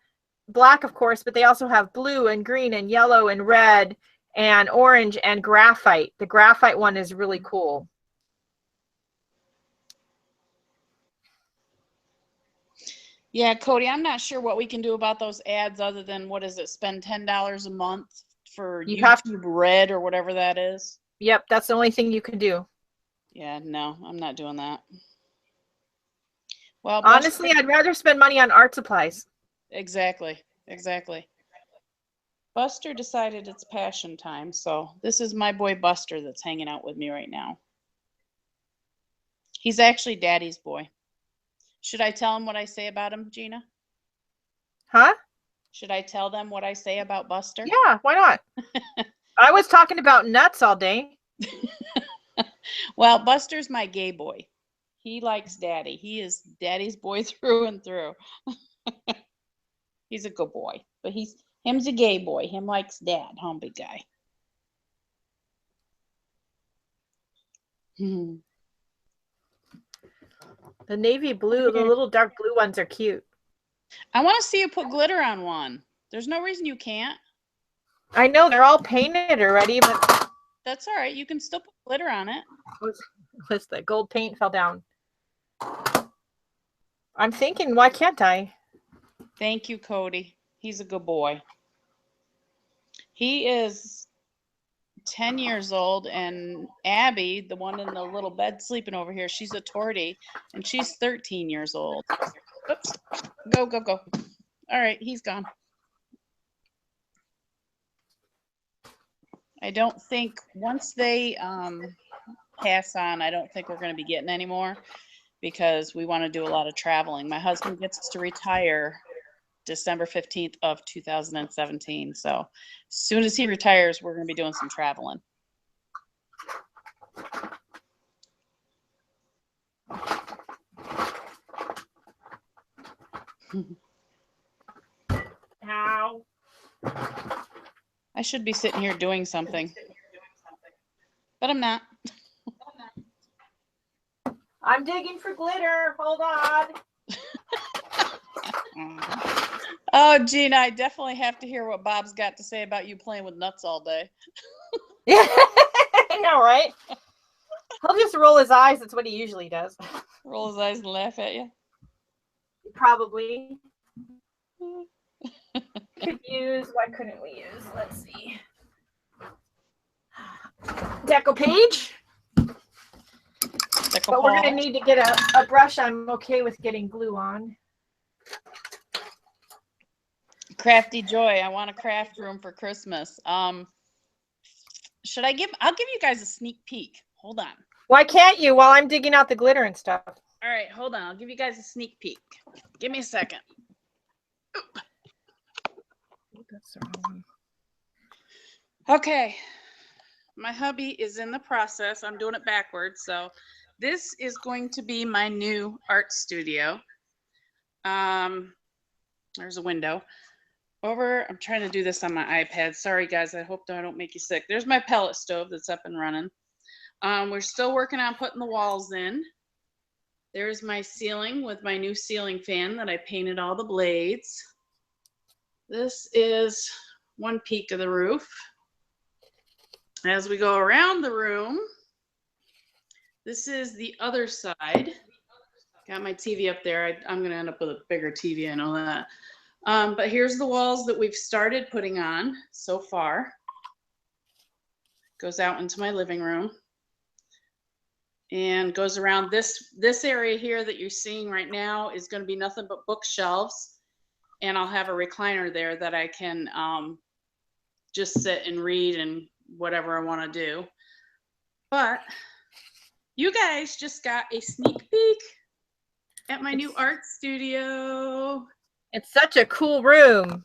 black, of course, but they also have blue and green and yellow and red and orange and graphite. The graphite one is really cool. Yeah, Cody, I'm not sure what we can do about those ads other than, what is it, spend $10 a month for YouTube Red or whatever that is. Yep, that's the only thing you can do. Yeah, no, I'm not doing that. Well, honestly, I'd rather spend money on art supplies. Exactly. Buster decided it's passion time, so this is my boy Buster that's hanging out with me right now. He's actually Daddy's boy. Should I tell him what I say about him, Gina? Huh? Should I tell them what I say about Buster? Yeah, why not? I was talking about nuts all day. Well, Buster's my gay boy. He likes Daddy. He is Daddy's boy through and through. He's a good boy, but him's a gay boy. Him likes Dad, huh, big guy? The navy blue, the little dark blue ones are cute. I want to see you put glitter on one. There's no reason you can't. I know they're all painted already, but that's all right. You can still put glitter on it. What's the gold paint fell down? I'm thinking, why can't I? Thank you, Cody. He's a good boy. He is 10 years old, and Abby, the one in the little bed sleeping over here, she's a tortie, and she's 13 years old. Oops. Go, go, go. All right, he's gone. I don't think once they pass on, I don't think we're going to be getting any more because we want to do a lot of traveling. My husband gets to retire December 15th of 2017. So as soon as he retires, we're going to be doing some traveling. Ow. I should be sitting here doing something, but I'm not. I'm digging for glitter. Hold on. Oh, Gina, I definitely have to hear what Bob's got to say about you playing with nuts all day. Yeah, I know, right? He'll just roll his eyes. That's what he usually does. Roll his eyes and laugh at you? Probably. What couldn't we use? Let's see. Deco page. But we're going to need to get a brush I'm okay with getting glue on. Crafty Joy, I want a craft room for Christmas. I'll give you guys a sneak peek. Hold on. Why can't you while I'm digging out the glitter and stuff? All right, hold on. I'll give you guys a sneak peek. Give me a second. Oop. That's the wrong one. Okay. My hubby is in the process. I'm doing it backwards. So this is going to be my new art studio. There's a window. I'm trying to do this on my iPad. Sorry, guys. I hope I don't make you sick. There's my pellet stove that's up and running. We're still working on putting the walls in. There's my ceiling with my new ceiling fan that I painted all the blades. This is one peek of the roof. As we go around the room, this is the other side. Got my TV up there. I'm going to end up with a bigger TV, I know that. But here's the walls that we've started putting on so far. Goes out into my living room. And goes around this area here that you're seeing right now is going to be nothing but bookshelves. And I'll have a recliner there that I can just sit and read and whatever I want to do. But you guys just got a sneak peek at my new art studio. It's such a cool room.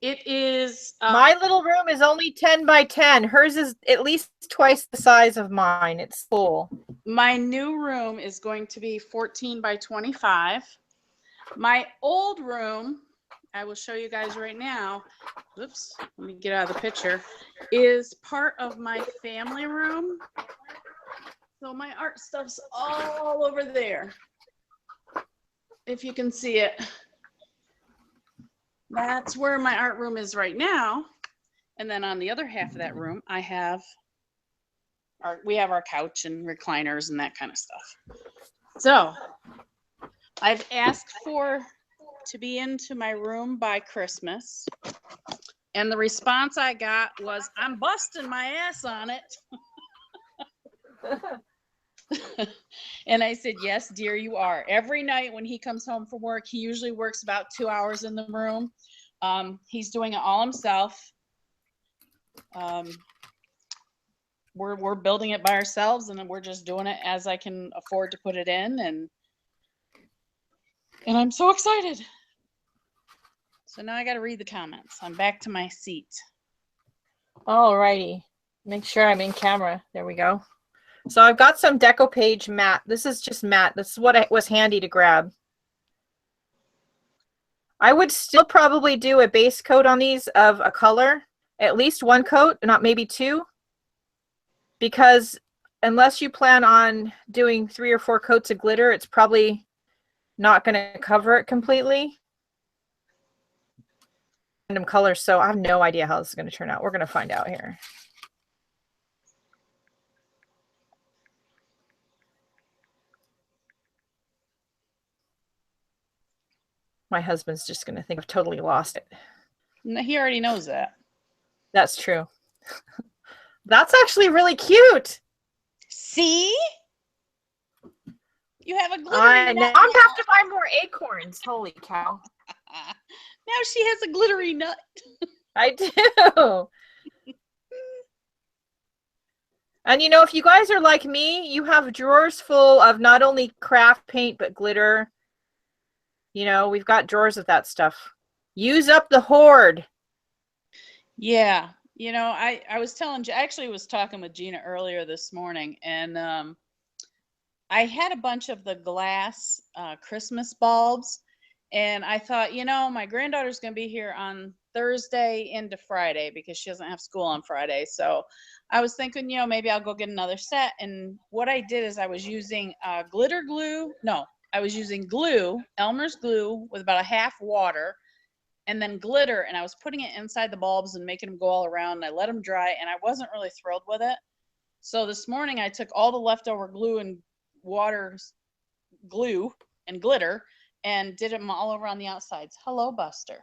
It is. My little room is only 10 by 10. Hers is at least twice the size of mine. It's full. My new room is going to be 14 by 25. My old room, I will show you guys right now. Oops, let me get out of the picture. Is part of my family room. So my art stuff's all over there. If you can see it. That's where my art room is right now. And then on the other half of that room, we have our couch and recliners and that kind of stuff. So I've asked to be into my room by Christmas. And the response I got was, I'm busting my ass on it. And I said, yes, dear, you are. Every night when he comes home from work, he usually works about 2 hours in the room. He's doing it all himself. we're building it by ourselves, and then we're just doing it as I can afford to put it in, and I'm so excited. So now I got to read the comments. I'm back to my seat. All righty. Make sure I'm in camera. There we go. So I've got some DecoPage matte. This is just matte. This is what it was handy to grab. I would still probably do a base coat on these of a color, at least one coat, not maybe two, because unless you plan on doing 3 or 4 coats of glitter, it's probably not going to cover it completely. Random colors, so I have no idea how this is going to turn out. We're going to find out here. My husband's just going to think I've totally lost it. No, he already knows that. That's true. That's actually really cute. See? You have a glittery I nut. now I'm gonna have to buy more acorns. Holy cow. Now she has a glittery nut. I do. And you know, if you guys are like me, you have drawers full of not only craft paint, but glitter. You know, we've got drawers of that stuff. Use up the hoard. Yeah. You know, I was telling, I actually was talking with Gina earlier this morning, and I had a bunch of the glass Christmas bulbs, and I thought, you know, my granddaughter's going to be here on Thursday into Friday because she doesn't have school on Friday. So I was thinking, you know, maybe I'll go get another set. And what I did is I was using glitter glue. No, I was using glue, Elmer's glue, with about a half water, and then glitter, and I was putting it inside the bulbs and making them go all around, and I let them dry, and I wasn't really thrilled with it. So this morning I took all the leftover glue and water, glue and glitter, and did them all around the outsides. Hello, Buster.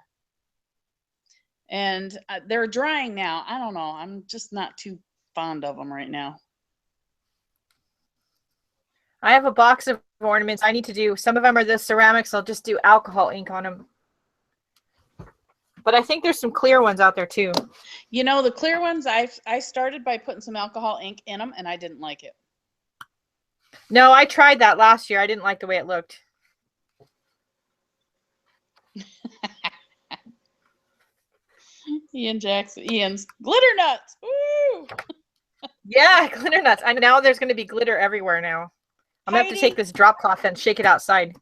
And they're drying now. I don't know. I'm just not too fond of them right now. I have a box of ornaments. I need to do, some of them are the ceramics. I'll just do alcohol ink on them. But I think there's some clear ones out there too. You know, the clear ones, I started by putting some alcohol ink in them, and I didn't like it. No, I tried that last year. I didn't like the way it looked. Ian's glitter nuts. Woo! Yeah, glitter nuts. I now there's going to be glitter everywhere now. I'm going to have to take this drop cloth and shake it outside.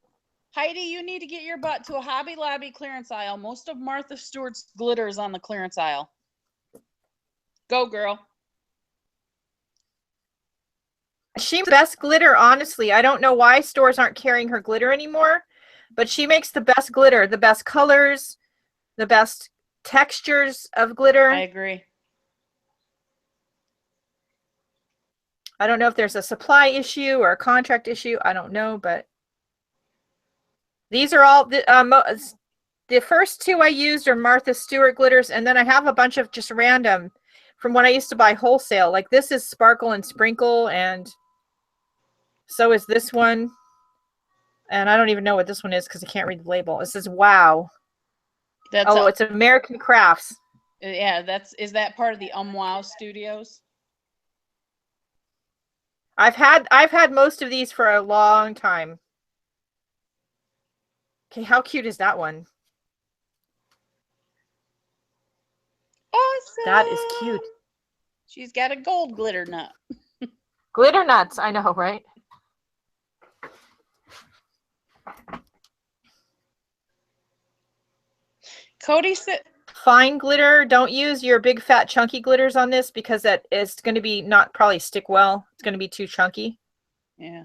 Heidi, you need to get your butt to a Hobby Lobby clearance aisle. Most of Martha Stewart's glitter is on the clearance aisle. Go, girl. She's the best glitter, honestly. I don't know why stores aren't carrying her glitter anymore, but she makes the best glitter, the best colors, the best textures of glitter. I agree. I don't know if there's a supply issue or a contract issue. I don't know, but these are all the first two I used are Martha Stewart glitters, and then I have a bunch of just random from when I used to buy wholesale. Like this is Sparkle and Sprinkle, and so is this one. And I don't even know what this one is because I can't read the label. It says wow. It's American Crafts. Yeah, is that part of the Wow Studios? I've had most of these for a long time. Okay, how cute is that one? Awesome. That is cute. She's got a gold glitter nut. Glitter nuts, I know, right? Cody said fine glitter. Don't use your big fat chunky glitters on this because that is going to be not probably stick well. It's going to be too chunky. Yeah.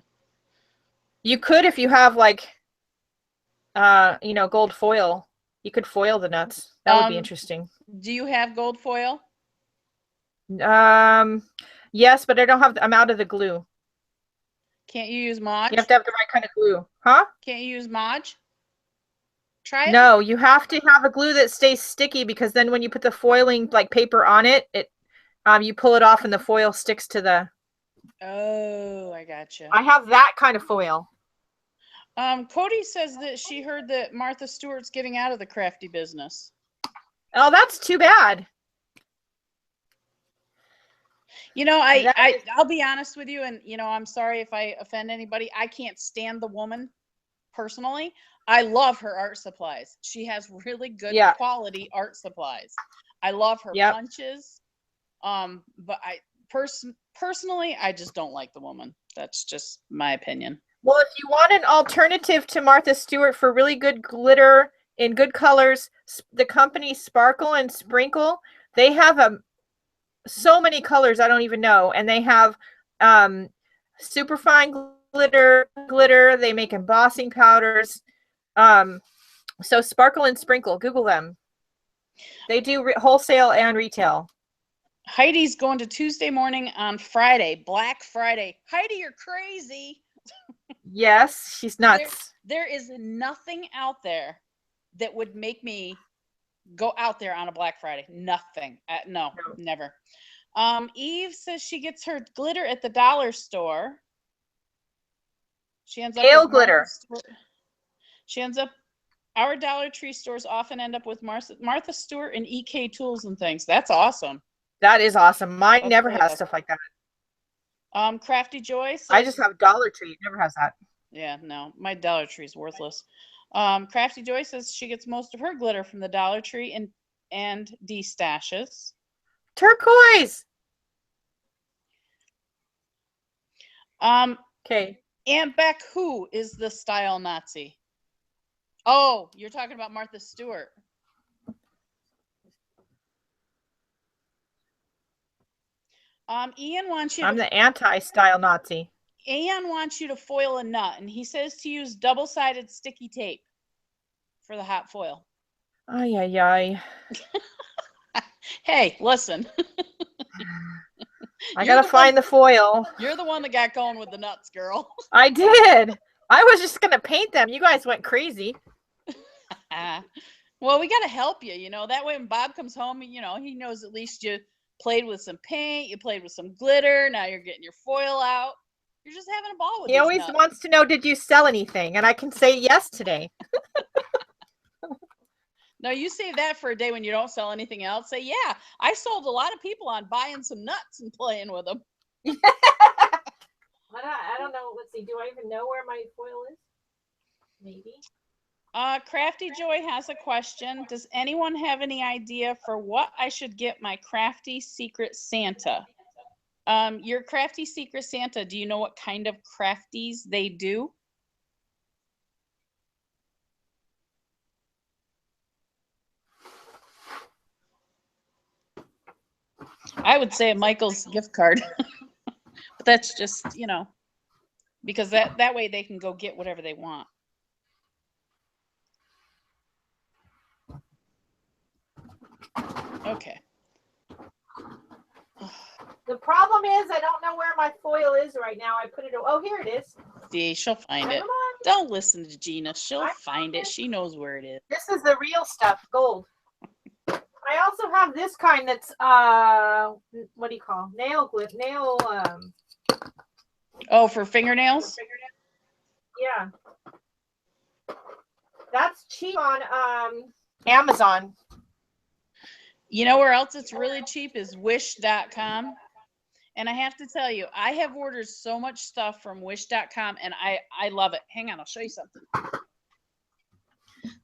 You could, if you have like you know, gold foil, you could foil the nuts. That would be interesting. Do you have gold foil? Yes, but I don't have, I'm out of the glue. Can't you use Mod? You have to have the right kind of glue. Huh? Can't you use Mod? Try it. No, you have to have a glue that stays sticky because then when you put the foiling like paper on it, you pull it off and the foil sticks to the. Oh, I gotcha. I have that kind of foil. Cody says that she heard that Martha Stewart's getting out of the crafty business. Oh, that's too bad. You know, That is- I'll be honest with you, and you know, I'm sorry if I offend anybody. I can't stand the woman personally. I love her art supplies. She has really good Yeah. quality art supplies. I love her Yep. punches. But personally, I just don't like the woman. That's just my opinion. Well, if you want an alternative to Martha Stewart for really good glitter in good colors, the company Sparkle and Sprinkle, they have so many colors I don't even know, and they have super fine glitter. They make embossing powders. So Sparkle and Sprinkle, Google them. They do wholesale and retail. Heidi's going to Tuesday morning on Friday, Black Friday. Heidi, you're crazy. Yes, she's nuts. There is nothing out there that would make me go out there on a Black Friday. Nothing. No, never. Eve says she gets her glitter at the dollar store. She ends up Nail with glitter. She ends up. Our Dollar Tree stores often end up with Martha Stewart and EK tools and things. That's awesome. That is awesome. Mine That's never really has awesome. stuff like that. Crafty Joy says, I just have Dollar Tree. It never has that. yeah, no, my Dollar Tree is worthless. Crafty Joy says she gets most of her glitter from the Dollar Tree and D-stashes. Turquoise. Okay. Aunt Beck, who is the style Nazi? Oh, you're talking about Martha Stewart. Ian wants you. I'm the anti-style Nazi. Ian wants you to foil a nut, and he says to use double-sided sticky tape for the hot foil. Ay, ay, ay. Hey, listen. I gotta find the foil. You're the one that got going with the nuts, girl. I did. I was just gonna paint them. You guys went crazy. Well, we gotta help you, you know. That way when Bob comes home, you know, he knows at least you played with some paint, you played with some glitter, now you're getting your foil out. You're just having a ball with He always wants to know, did you sell anything? And I can say yes today. No, you save that for a day when you don't sell anything else. Say, yeah, I sold a lot of people on buying some nuts and playing with them. I don't know. Let's see. Do I even know where my foil is? Maybe. Crafty Joy has a question. Does anyone have any idea for what I should get my Crafty Secret Santa? Your Crafty Secret Santa, do you know what kind of crafties they do? I would say a Michael's gift card. But that's just, you know, because that way they can go get whatever they want. Okay. The problem is I don't know where my foil is right now. I put it. Oh, here it is. See, she'll find it. Come on. Don't listen to Gina. She'll I find it. found it. She knows where it is. This is the real stuff, gold. I also have this kind that's what do you call nail glue? Nail Oh, for fingernails? Yeah. That's cheap on Amazon. You know where else it's really cheap is wish.com. And I have to tell you, I have ordered so much stuff from wish.com and I love it. Hang on, I'll show you something.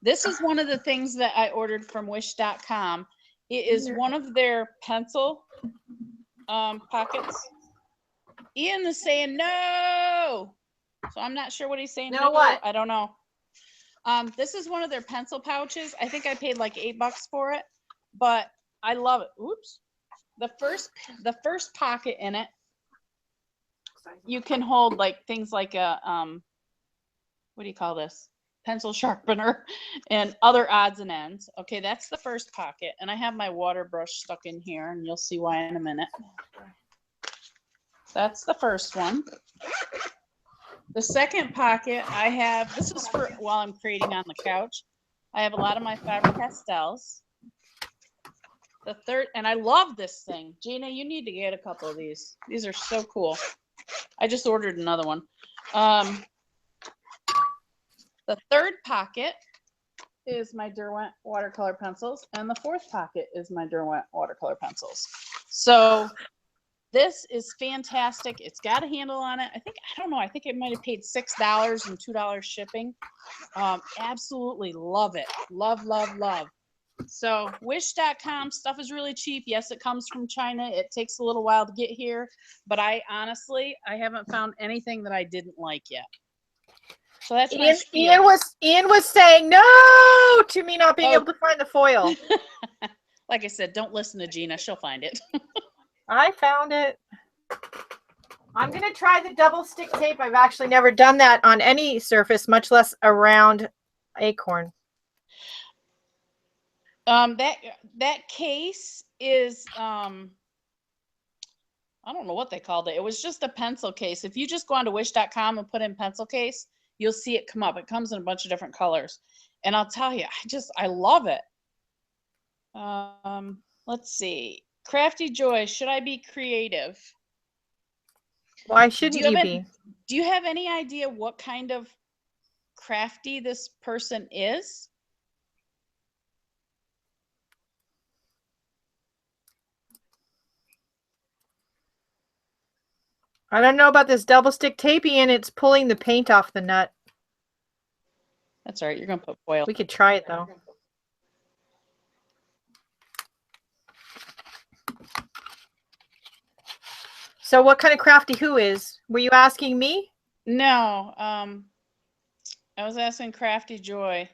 This is one of the things that I ordered from wish.com. It is one of their pencil pockets. Ian is saying no. So I'm not sure what he's saying. No, what? I don't know. This is one of their pencil pouches. I think I paid like $8 for it, but I love it. Oops. The first pocket in it, you can hold like things like a what do you call this? Pencil sharpener and other odds and ends. Okay, that's the first pocket, and I have my water brush stuck in here, and you'll see why in a minute. That's the first one. The second pocket I have, this is for while I'm creating on the couch. I have a lot of my Faber-Castells. The third, and I love this thing. Gina, you need to get a couple of these. These are so cool. I just ordered another one. The third pocket is my Derwent watercolor pencils, and the fourth pocket is my Derwent watercolor pencils. So This is fantastic. It's got a handle on it. I don't know. I think it might have paid $6 and $2 shipping. Absolutely love it. Love, love, love. So wish.com stuff is really cheap. Yes, it comes from China. It takes a little while to get here, but I haven't found anything that I didn't like yet. So that's my spiel. Ian was saying no to me not being able to find the foil. Like I said, don't listen to Gina. She'll find it. I found it. I'm going to try the double stick tape. I've actually never done that on any surface, much less a round acorn. That case is I don't know what they called it. It was just a pencil case. If you just go onto wish.com and put in pencil case, you'll see it come up. It comes in a bunch of different colors. And I'll tell you, I love it. Let's see. Crafty Joy, should I be creative? Why shouldn't you be? Do you have any idea what kind of crafty this person is? I don't know about this double stick tape, Ian. It's pulling the paint off the nut. That's all right. You're going to put foil. We could try it, though. So what kind of crafty who is? Were you asking me? No. I was asking Crafty Joy.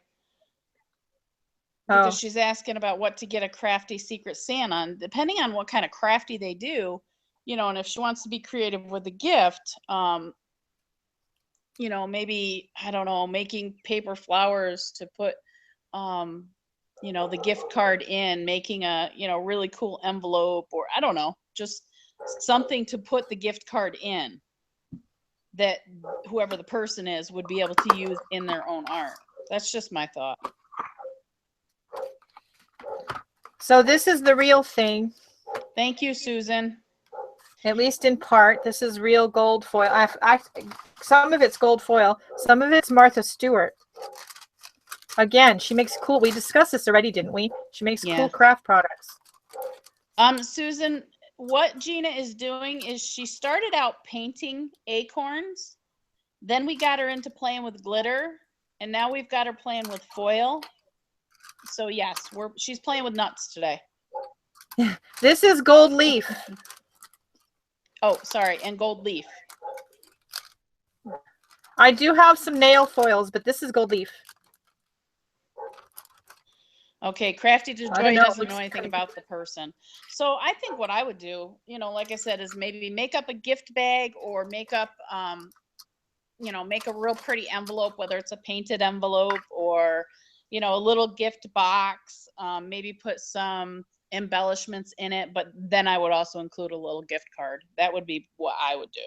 Because she's asking about what to get a crafty Secret Santa on. Depending on what kind of crafty they do, and if she wants to be creative with a gift, maybe, I don't know, making paper flowers to put, the gift card in, making a, really cool envelope, or I don't know, just something to put the gift card in that whoever the person is would be able to use in their own art. That's just my thought. So this is the real thing. Thank you, Susan. At least in part. This is real gold foil. Some of it's gold foil. Some of it's Martha Stewart. Again, she makes cool. We discussed this already, didn't we? She makes cool craft products. Susan, what Gina is doing is she started out painting acorns. Then we got her into playing with glitter. And now we've got her playing with foil. So yes, she's playing with nuts today. This is gold leaf. Oh, sorry, and gold leaf. I do have some nail foils, but this is gold leaf. Okay, Crafty Joy doesn't know anything about the person. So I think what I would do, like I said, is maybe make up a gift bag or make up, make a real pretty envelope, whether it's a painted envelope or, a little gift box, maybe put some embellishments in it, but then I would also include a little gift card. That would be what I would do.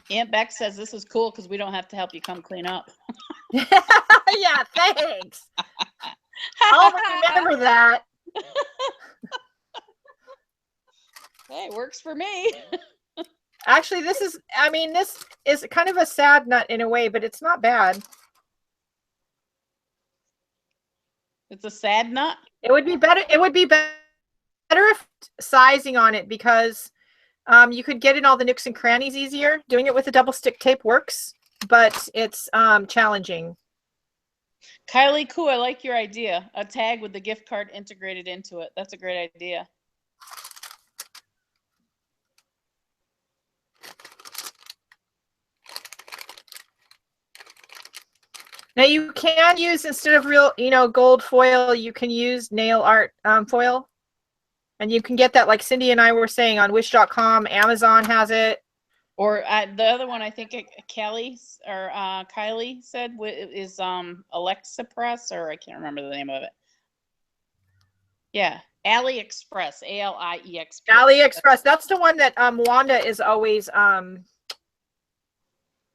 Aunt Beck says this is cool because we don't have to help you come clean up. Yeah, thanks. I'll remember that. Hey, works for me. Actually, this is kind of a sad nut in a way, but it's not bad. It's a sad nut. It would be better if sizing on it, because you could get in all the nooks and crannies easier. Doing it with a double stick tape works, but it's challenging. Kylie Koo, I like your idea. A tag with the gift card integrated into it. That's a great idea. Now you can use, instead of real, gold foil, you can use nail art foil. And you can get that, like Cindy and I were saying, on wish.com. Amazon has it. Or the other one, I think Kylie said is Alexa Press, or I can't remember the name of it. Yeah, AliExpress, AliExpress. AliExpress. That's the one that Wanda is always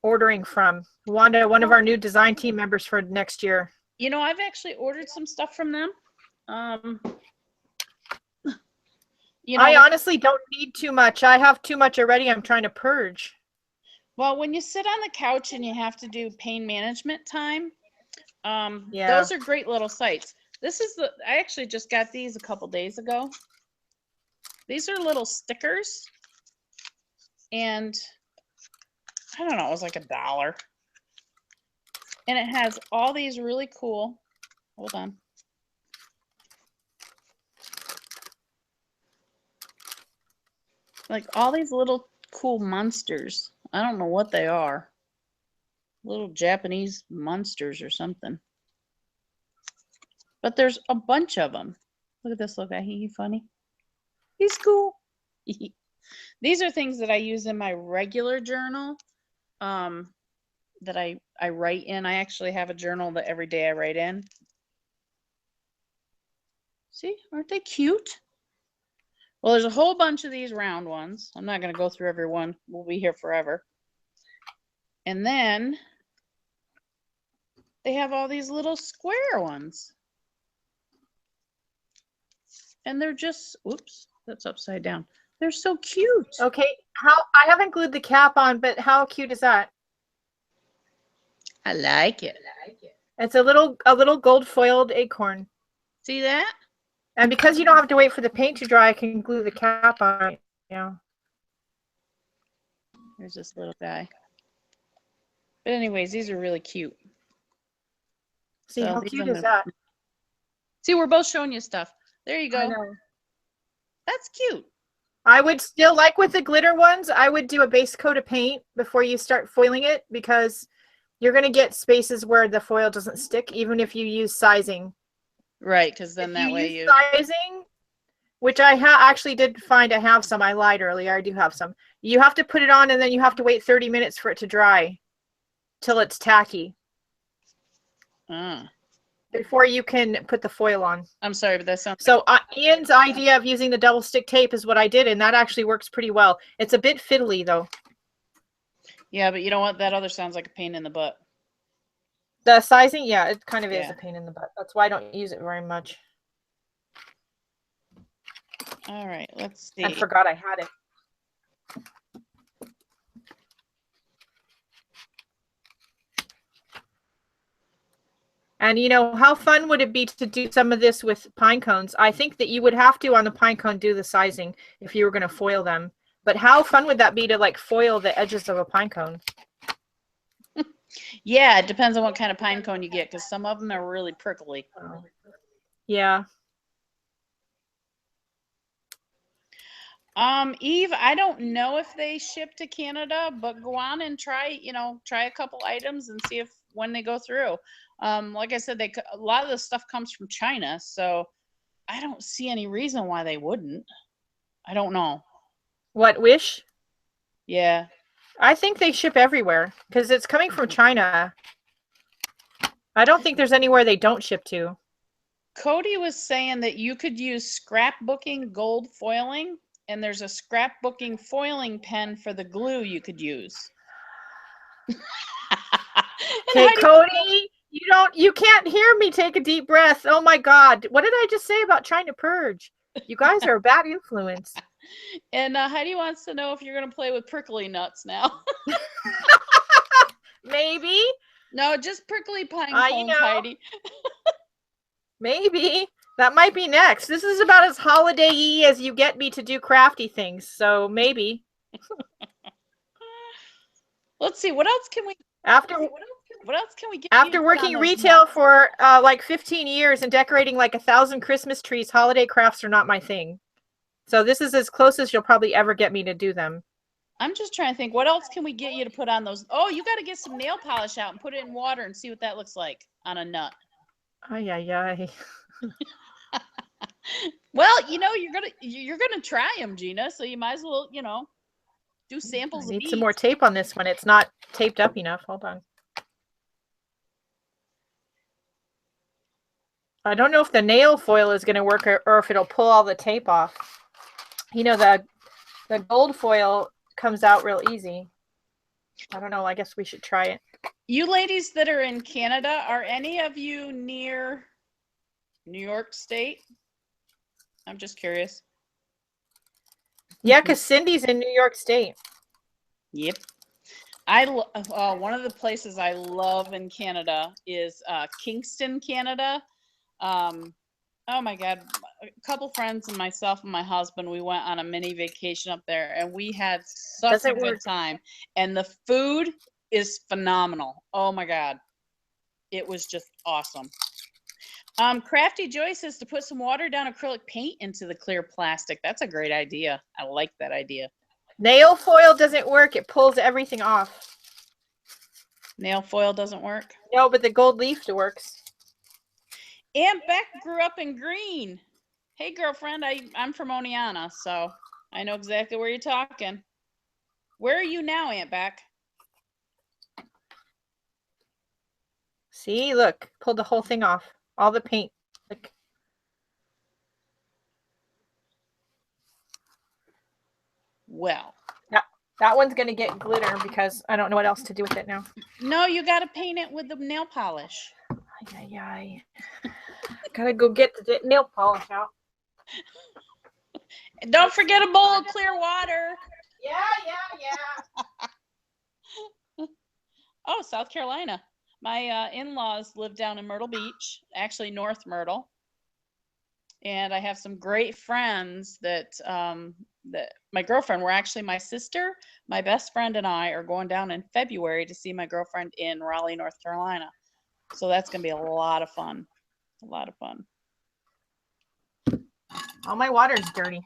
ordering from. Wanda, one of our new design team members for next year. I've actually ordered some stuff from them. I honestly don't need too much. I have too much already. I'm trying to purge. Well, when you sit on the couch and you have to do pain management time, those are great little sites. This is I actually just got these a couple days ago. These are little stickers. And I don't know, it was like $1. And it has all these really cool, hold on. Like all these little cool monsters. I don't know what they are. Little Japanese monsters or something. But there's a bunch of them. Look at this little guy. He funny. He's cool. These are things that I use in my regular journal that I write in. I actually have a journal that every day I write in. See, aren't they cute? Well, there's a whole bunch of these round ones. I'm not going to go through every one. We'll be here forever. And then they have all these little square ones. And they're just, oops, that's upside down. They're so cute. Okay, I haven't glued the cap on, but how cute is that? I like it. It's a little gold foiled acorn. See that? And because you don't have to wait for the paint to dry, I can glue the cap on it. Yeah. There's this little guy. But anyways, these are really cute. See, So how these cute I'm is gonna- that? See, we're both showing you stuff. There you I go. know. That's cute. I would still, like with the glitter ones, I would do a base coat of paint before you start foiling it, because you're going to get spaces where the foil doesn't stick, even if you use sizing. Right, because then If that you way use sizing, which I actually did find I have some. I lied earlier. I do have some. You have to put it on, and then you have to wait 30 minutes for it to dry till it's tacky before you can put the foil on. I'm sorry, but that sounds So Ian's idea of using the double stick tape is what I did, and that actually works pretty well. It's a bit fiddly though. yeah, but you know what? That other sounds like a pain in the butt. The sizing, yeah, it kind of is Yeah. a pain in the butt. That's why I don't use it very much. All right, let's see. I forgot I had it. And you know, how fun would it be to do some of this with pine cones? I think that you would have to, on the pine cone, do the sizing if you were going to foil them. But how fun would that be to like foil the edges of a pine cone? Yeah, it depends on what kind of pine cone you get, because some of them are really prickly. Yeah. Eve, I don't know if they ship to Canada, but go on and try, try a couple items and see if when they go through. Like I said, a lot of the stuff comes from China, so I don't see any reason why they wouldn't. I don't know. What, Wish? Yeah. I think they ship everywhere because it's coming from China. I don't think there's anywhere they don't ship to. Cody was saying that you could use scrapbooking gold foiling, and there's a scrapbooking foiling pen for the glue you could use. Okay, Cody, you can't hear me take a deep breath. Oh my God. What did I just say about trying to purge? You guys are a bad influence. And Heidi wants to know if you're going to play with prickly nuts now. Maybe. No, just prickly pine cones, Heidi. Maybe. That might be next. This is about as holiday-y as you get me to do crafty things, so maybe. Let's see, what else can we what else can we get? After working retail for like 15 years and decorating like 1,000 Christmas trees, holiday crafts are not my thing. So this is as close as you'll probably ever get me to do them. I'm just trying to think, what else can we get you to put on those? Oh, you got to get some nail polish out and put it in water and see what that looks like on a nut. Ay, ay, ay. Well, you're gonna try them, Gina. So you might as well, do samples. I need some more tape on this one. It's not taped up enough. Hold on. I don't know if the nail foil is going to work or if it'll pull all the tape off. You know, the gold foil comes out real easy. I don't know. I guess we should try it. You ladies that are in Canada, are any of you near New York State? I'm just curious. Yeah, because Cindy's in New York State. Yep. One of the places I love in Canada is Kingston, Canada. Oh my God. A couple friends and myself and my husband, we went on a mini vacation up there and we had such a good time. And the food is phenomenal. Oh my God. It was just awesome. Crafty Joy says to put some watered down acrylic paint into the clear plastic. That's a great idea. I like that idea. Nail foil doesn't work. It pulls everything off. Nail foil doesn't work? No, but the gold leaf works. Aunt Beck grew up in Green. Hey, girlfriend, I'm from Oneana, so I know exactly where you're talking. Where are you now, Aunt Beck? See, look, pulled the whole thing off. All the paint. Look. Well. That one's going to get glitter because I don't know what else to do with it now. No, you got to paint it with the nail polish. Ay. Gotta go get the nail polish out. And don't forget a bowl of clear water. Yeah. Oh, South Carolina. My in-laws live down in Myrtle Beach, actually North Myrtle. And I have some great friends that my girlfriend, my sister, my best friend, and I are going down in February to see my girlfriend in Raleigh, North Carolina. So that's going to be a lot of fun. A lot of fun. All my water's dirty.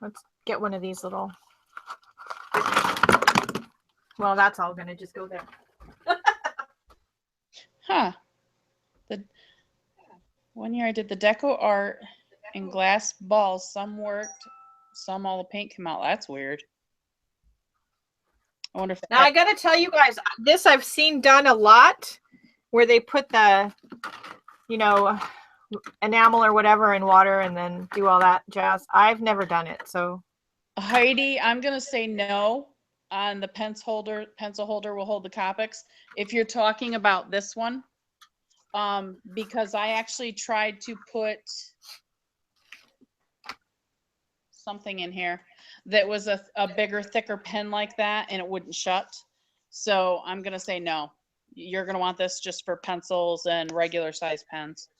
Let's get one of these little. Well, that's all going to just go there. Huh. The one year I did the DecoArt in glass balls. Some worked, some all the paint came out. That's weird. I wonder if now I gotta tell you guys, this I've seen done a lot, where they put the, enamel or whatever in water and then do all that jazz. I've never done it, so. Heidi, I'm gonna say no on the pencil holder will hold the Copics. If you're talking about this one, because I actually tried to put something in here that was a bigger, thicker pen like that, and it wouldn't shut. So I'm gonna say no. You're gonna want this just for pencils and regular size pens.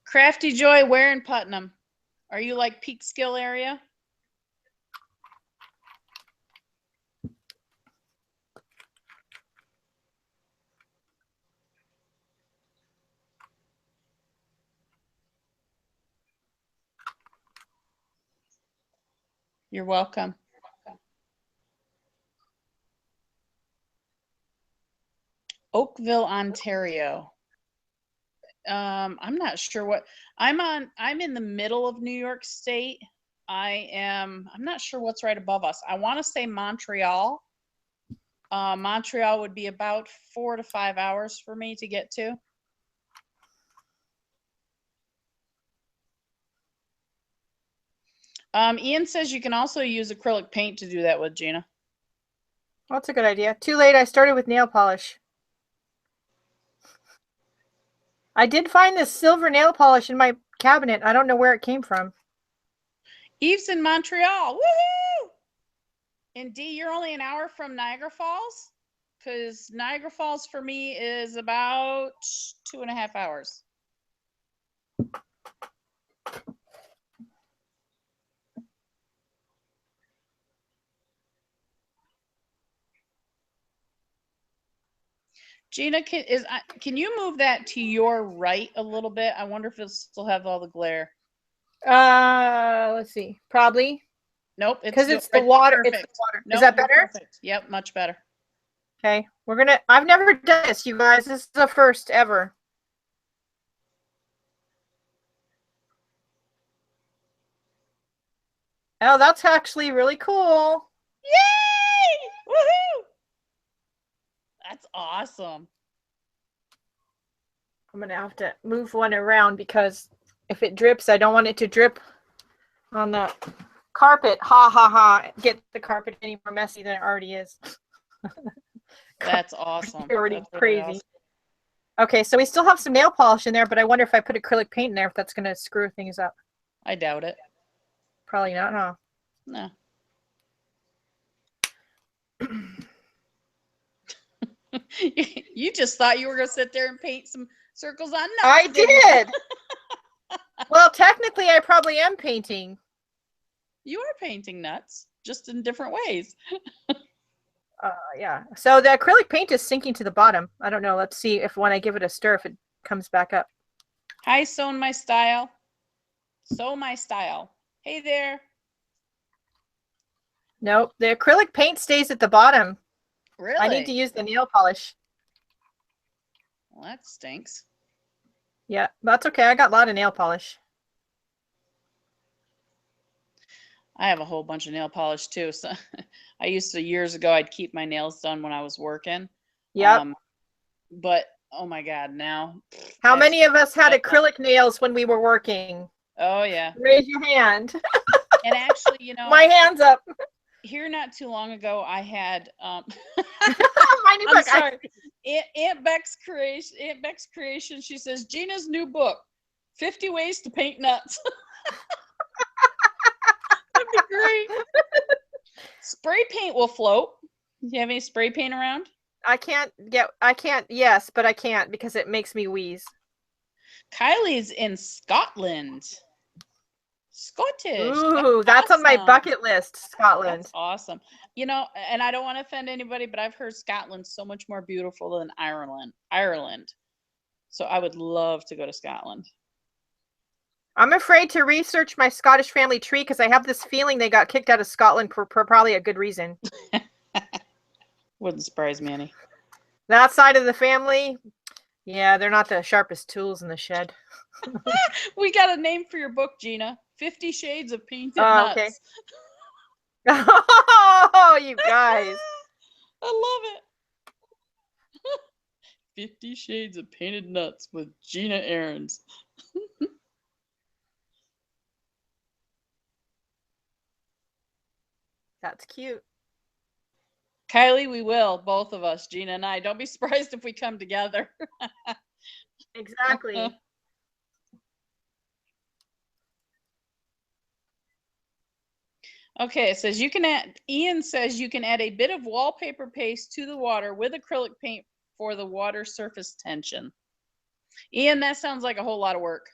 Crafty Joy, where in Putnam? Are you like Peekskill area? You're welcome. Oakville, Ontario. I'm not sure what I'm in the middle of New York State. I'm not sure what's right above us. I want to say Montreal. Montreal would be about 4 to 5 hours for me to get to. Ian says you can also use acrylic paint to do that with, Gina. That's a good idea. Too late. I started with nail polish. I did find this silver nail polish in my cabinet. I don't know where it came from. Eve's in Montreal. Woohoo! And Dee, you're only an hour from Niagara Falls? Because Niagara Falls for me is about 2.5 hours. Gina, can you move that to your right a little bit? I wonder if it'll still have all the glare. Let's see. Probably. Nope. Because it's the water. Perfect. It's the water. Nope, is that better? Perfect. Yep, much better. Okay. I've never done this, you guys. This is the first ever. Oh, that's actually really cool. Yay! Woohoo! That's awesome. I'm going to have to move one around because if it drips, I don't want it to drip on the carpet. Ha ha ha. Get the carpet any more messy than it already is. That's awesome. It's already That's crazy. Really awesome. Okay, so we still have some nail polish in there, but I wonder if I put acrylic paint in there, if that's going to screw things up. I doubt it. Probably not, huh? No. You just thought you were going to sit there and paint some circles on nuts. I didn't you? did. Well, technically, I probably am painting. You are painting nuts, just in different ways. Yeah. So the acrylic paint is sinking to the bottom. I don't know. Let's see if when I give it a stir, if it comes back up. Hi, Sew My Style. Sew My Style. Hey there. Nope. The acrylic paint stays at the bottom. Really? I need to use the nail polish. Well, that stinks. Yeah, that's okay. I got a lot of nail polish. I have a whole bunch of nail polish too. So I used to, years ago, I'd keep my nails done when I was working. Yep. But oh my God, now. How many of us had acrylic nails when we were working? Oh yeah. Raise your hand. And actually, you know, my hand's up. Here not too long ago, I had I'm sorry. Aunt Beck's creation. She says Gina's new book, 50 Ways to Paint Nuts. That'd be great. Spray paint will float. Do you have any spray paint around? Yes, but I can't because it makes me wheeze. Kylie's in Scotland. Scottish. Ooh, that's on my bucket list, Scotland. That's awesome. You know, and I don't want to offend anybody, but I've heard Scotland's so much more beautiful than Ireland. So I would love to go to Scotland. I'm afraid to research my Scottish family tree because I have this feeling they got kicked out of Scotland for probably a good reason. Wouldn't surprise me any. That side of the family, yeah, they're not the sharpest tools in the shed. We got a name for your book, Gina. 50 Shades of Painted Nuts. Okay. Oh, you guys. I love it. 50 Shades of Painted Nuts with Gina Ahrens. That's cute. Kylie, we will, both of us, Gina and I. Don't be surprised if we come together. Exactly. Okay, it says Ian says you can add a bit of wallpaper paste to the water with acrylic paint for the water surface tension. Ian, that sounds like a whole lot of work.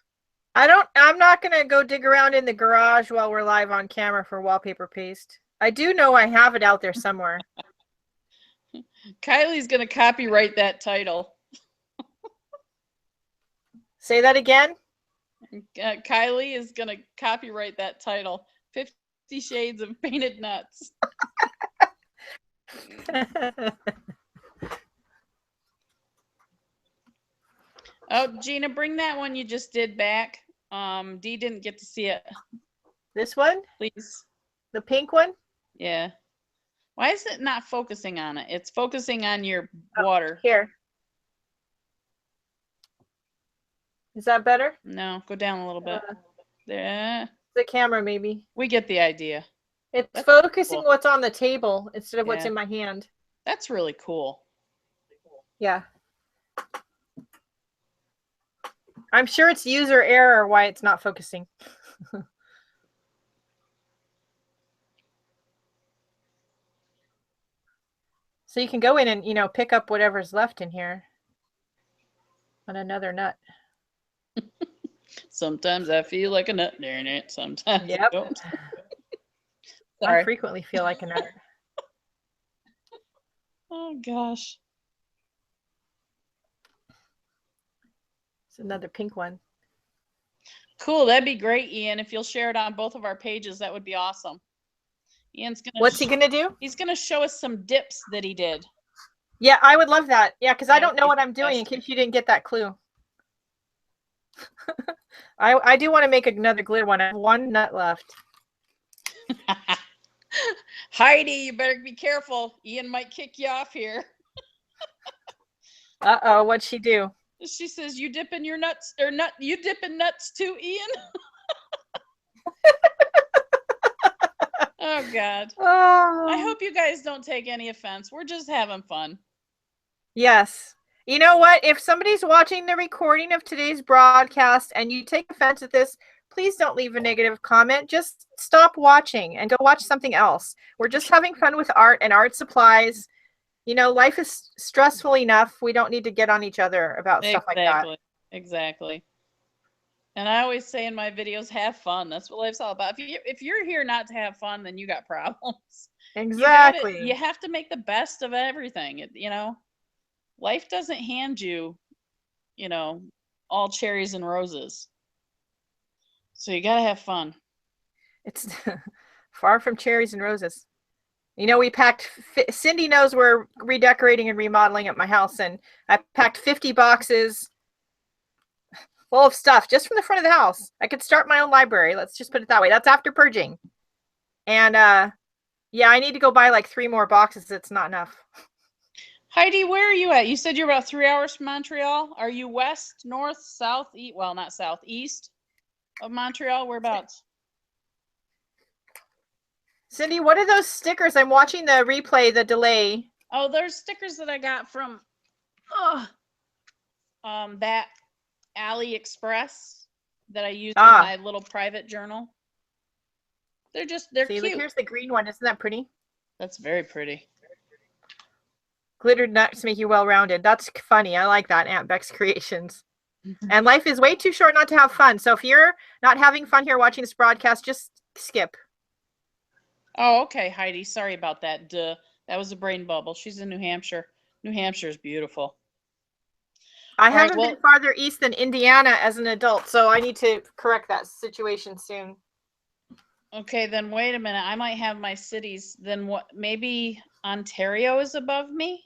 I'm not going to go dig around in the garage while we're live on camera for wallpaper paste. I do know I have it out there somewhere. Kylie's going to copyright that title. Say that again. Kylie is going to copyright that title. 50 Shades of Painted Nuts. Oh, Gina, bring that one you just did back. Dee didn't get to see it. This one? Please. The pink one? Yeah. Why is it not focusing on it? It's focusing on your water. Here. Is that better? No, go down a little bit. There. The camera, maybe. We get the idea. It's focusing what's on the table instead of what's in my hand. That's really cool. Yeah. I'm sure it's user error why it's not focusing. So you can go in and, pick up whatever's left in here on another nut. Sometimes I feel like a nut, darn it. Sometimes I don't. I frequently feel like a nut. Oh, gosh. It's another pink one. Cool. That'd be great, Ian. If you'll share it on both of our pages, that would be awesome. Ian's gonna. What's he gonna do? He's gonna show us some dips that he did. Yeah, I would love that. Yeah, because I don't know what I'm doing in case you didn't get that clue. I do want to make another glitter one. I have one nut left. Heidi, you better be careful. Ian might kick you off here. Uh-oh, what'd she do? She says, you dip in your nuts, or you dip in nuts too, Ian? Oh, God. Oh. I hope you guys don't take any offense. We're just having fun. Yes. You know what? If somebody's watching the recording of today's broadcast and you take offense at this, please don't leave a negative comment. Just stop watching and go watch something else. We're just having fun with art and art supplies. You know, life is stressful enough. We don't need to get on each other about stuff like that. Exactly. And I always say in my videos, have fun. That's what life's all about. If you're here not to have fun, then you got problems. Exactly. You have to make the best of everything. You know, life doesn't hand you, you know, all cherries and roses. So you got to have fun. It's far from cherries and roses. You know, we packed, Cindy knows we're redecorating and remodeling at my house, and I packed 50 boxes full of stuff just from the front of the house. I could start my own library. Let's just put it that way. That's after purging. And yeah, I need to go buy like 3 more boxes. It's not enough. Heidi, where are you at? You said you're about 3 hours from Montreal. Are you west, north, south, east? Well, not south, east of Montreal. Whereabouts? Cindy, what are those stickers? I'm watching the replay, the delay. Oh, there's stickers that I got from that AliExpress that I use in my little private journal. They're See, cute. look, here's the green one. Isn't that pretty? That's very pretty. Glittered nuts make you well-rounded. That's funny. I like that, Aunt Beck's Creations. And life is way too short not to have fun. So if you're not having fun here watching this broadcast, just skip. Oh, okay, Heidi. Sorry about that. Duh. That was a brain bubble. She's in New Hampshire. New Hampshire is beautiful. I haven't been farther east than Indiana as an adult, so I need to correct that situation soon. Okay, then wait a minute. I might have my cities. Then what? Maybe Ontario is above me?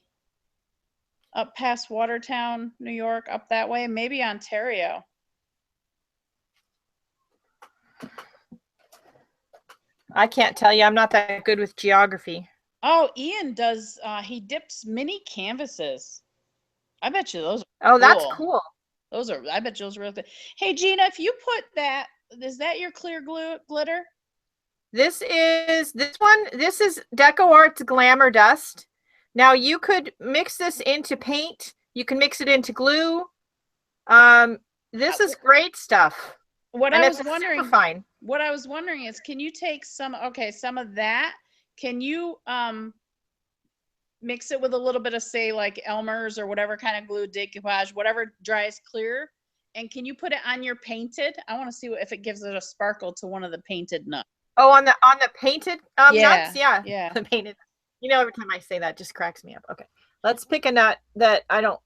Up past Watertown, New York, up that way? Maybe Ontario. I can't tell you. I'm not that good with geography. Oh, Ian does, he dips mini canvases. I bet you those are cool. That's cool. Those are, I bet you those are real good. Hey, Gina, if you put that, is that your clear glitter? This is DecoArt's Glamour Dust. Now you could mix this into paint. You can mix it into glue. This is great stuff. What I was wondering, super fine. What I was wondering is, can you take some of that? Can you mix it with a little bit of, say, like Elmer's or whatever kind of glue, decoupage, whatever dries clear, and can you put it on your painted? I want to see if it gives it a sparkle to one of the painted nuts. Oh, on the painted nuts? Yeah. The painted. You know, every time I say that, just cracks me up. Okay, let's pick a nut that I don't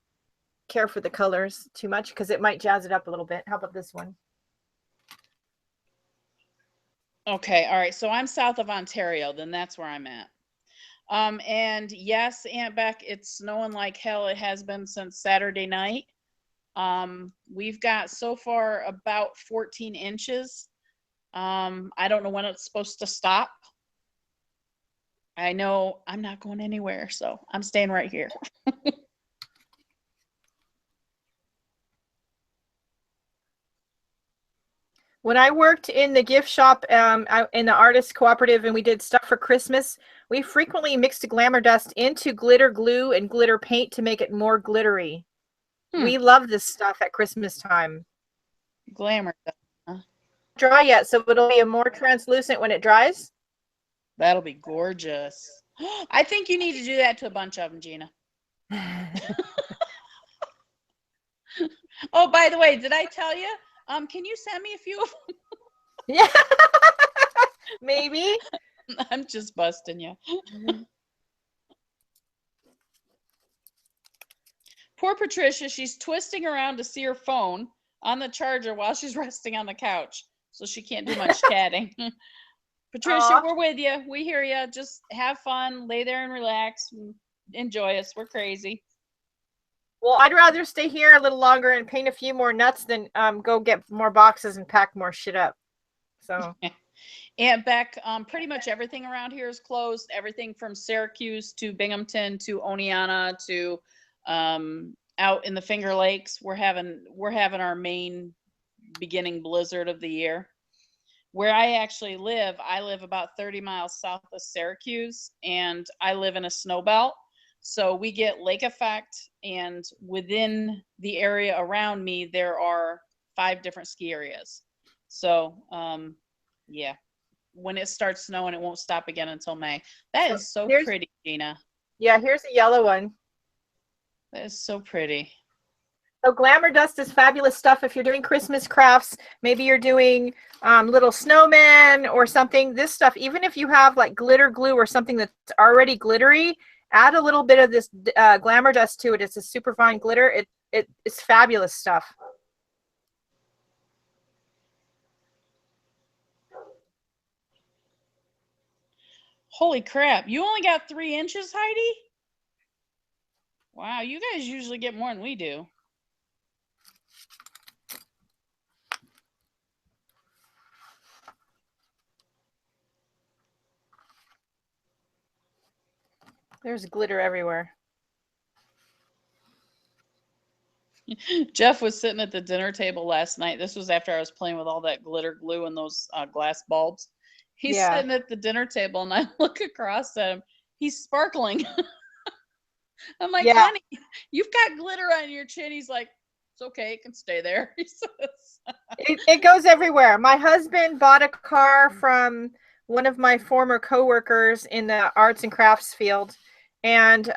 care for the colors too much because it might jazz it up a little bit. How about this one? Okay, all right. So I'm south of Ontario, then that's where I'm at. And yes, Aunt Beck, it's snowing like hell. It has been since Saturday night. We've got so far about 14 inches. I don't know when it's supposed to stop. I know I'm not going anywhere, so I'm staying right here. When I worked in the gift shop, in the artist cooperative, and we did stuff for Christmas, we frequently mixed glamour dust into glitter glue and glitter paint to make it more glittery. We love this stuff at Christmas time. Glamour dust, huh? Dry yet, so it'll be a more translucent when it dries. That'll be gorgeous. I think you need to do that to a bunch of them, Gina. Oh, by the way, did I tell you? Can you send me a few of them? Yeah, maybe. I'm just busting you. Poor Patricia, she's twisting around to see her phone on the charger while she's resting on the couch, so she can't do much chatting. Patricia, we're with you. We hear you. Just have fun, lay there and relax, and enjoy us. We're crazy. Well, I'd rather stay here a little longer and paint a few more nuts than go get more boxes and pack more shit up. So, Aunt Beck, pretty much everything around here is closed. Everything from Syracuse to Binghamton to Oneonta to out in the Finger Lakes. We're having our main beginning blizzard of the year. Where I actually live, I live about 30 miles south of Syracuse, and I live in a snow belt. So we get lake effect, and within the area around me, there are 5 different ski areas. So, yeah, when it starts snowing, it won't stop again until May. That is so pretty, Gina. Yeah, here's a yellow one. That is so pretty. So glamour dust is fabulous stuff if you're doing Christmas crafts. Maybe you're doing little snowmen or something. This stuff, even if you have like glitter glue or something that's already glittery, add a little bit of this glamour dust to it. It's a super fine glitter. It's fabulous stuff. Holy crap. You only got 3 inches, Heidi? Wow, you guys usually get more than we do. There's glitter everywhere. Jeff was sitting at the dinner table last night. This was after I was playing with all that glitter glue and those glass bulbs. He's sitting at the dinner table, and I look across at him. He's sparkling. I'm like, honey, you've got glitter on your chin. He's like, it's okay. It can stay there. He says. It goes everywhere. My husband bought a car from one of my former coworkers in the arts and crafts field. And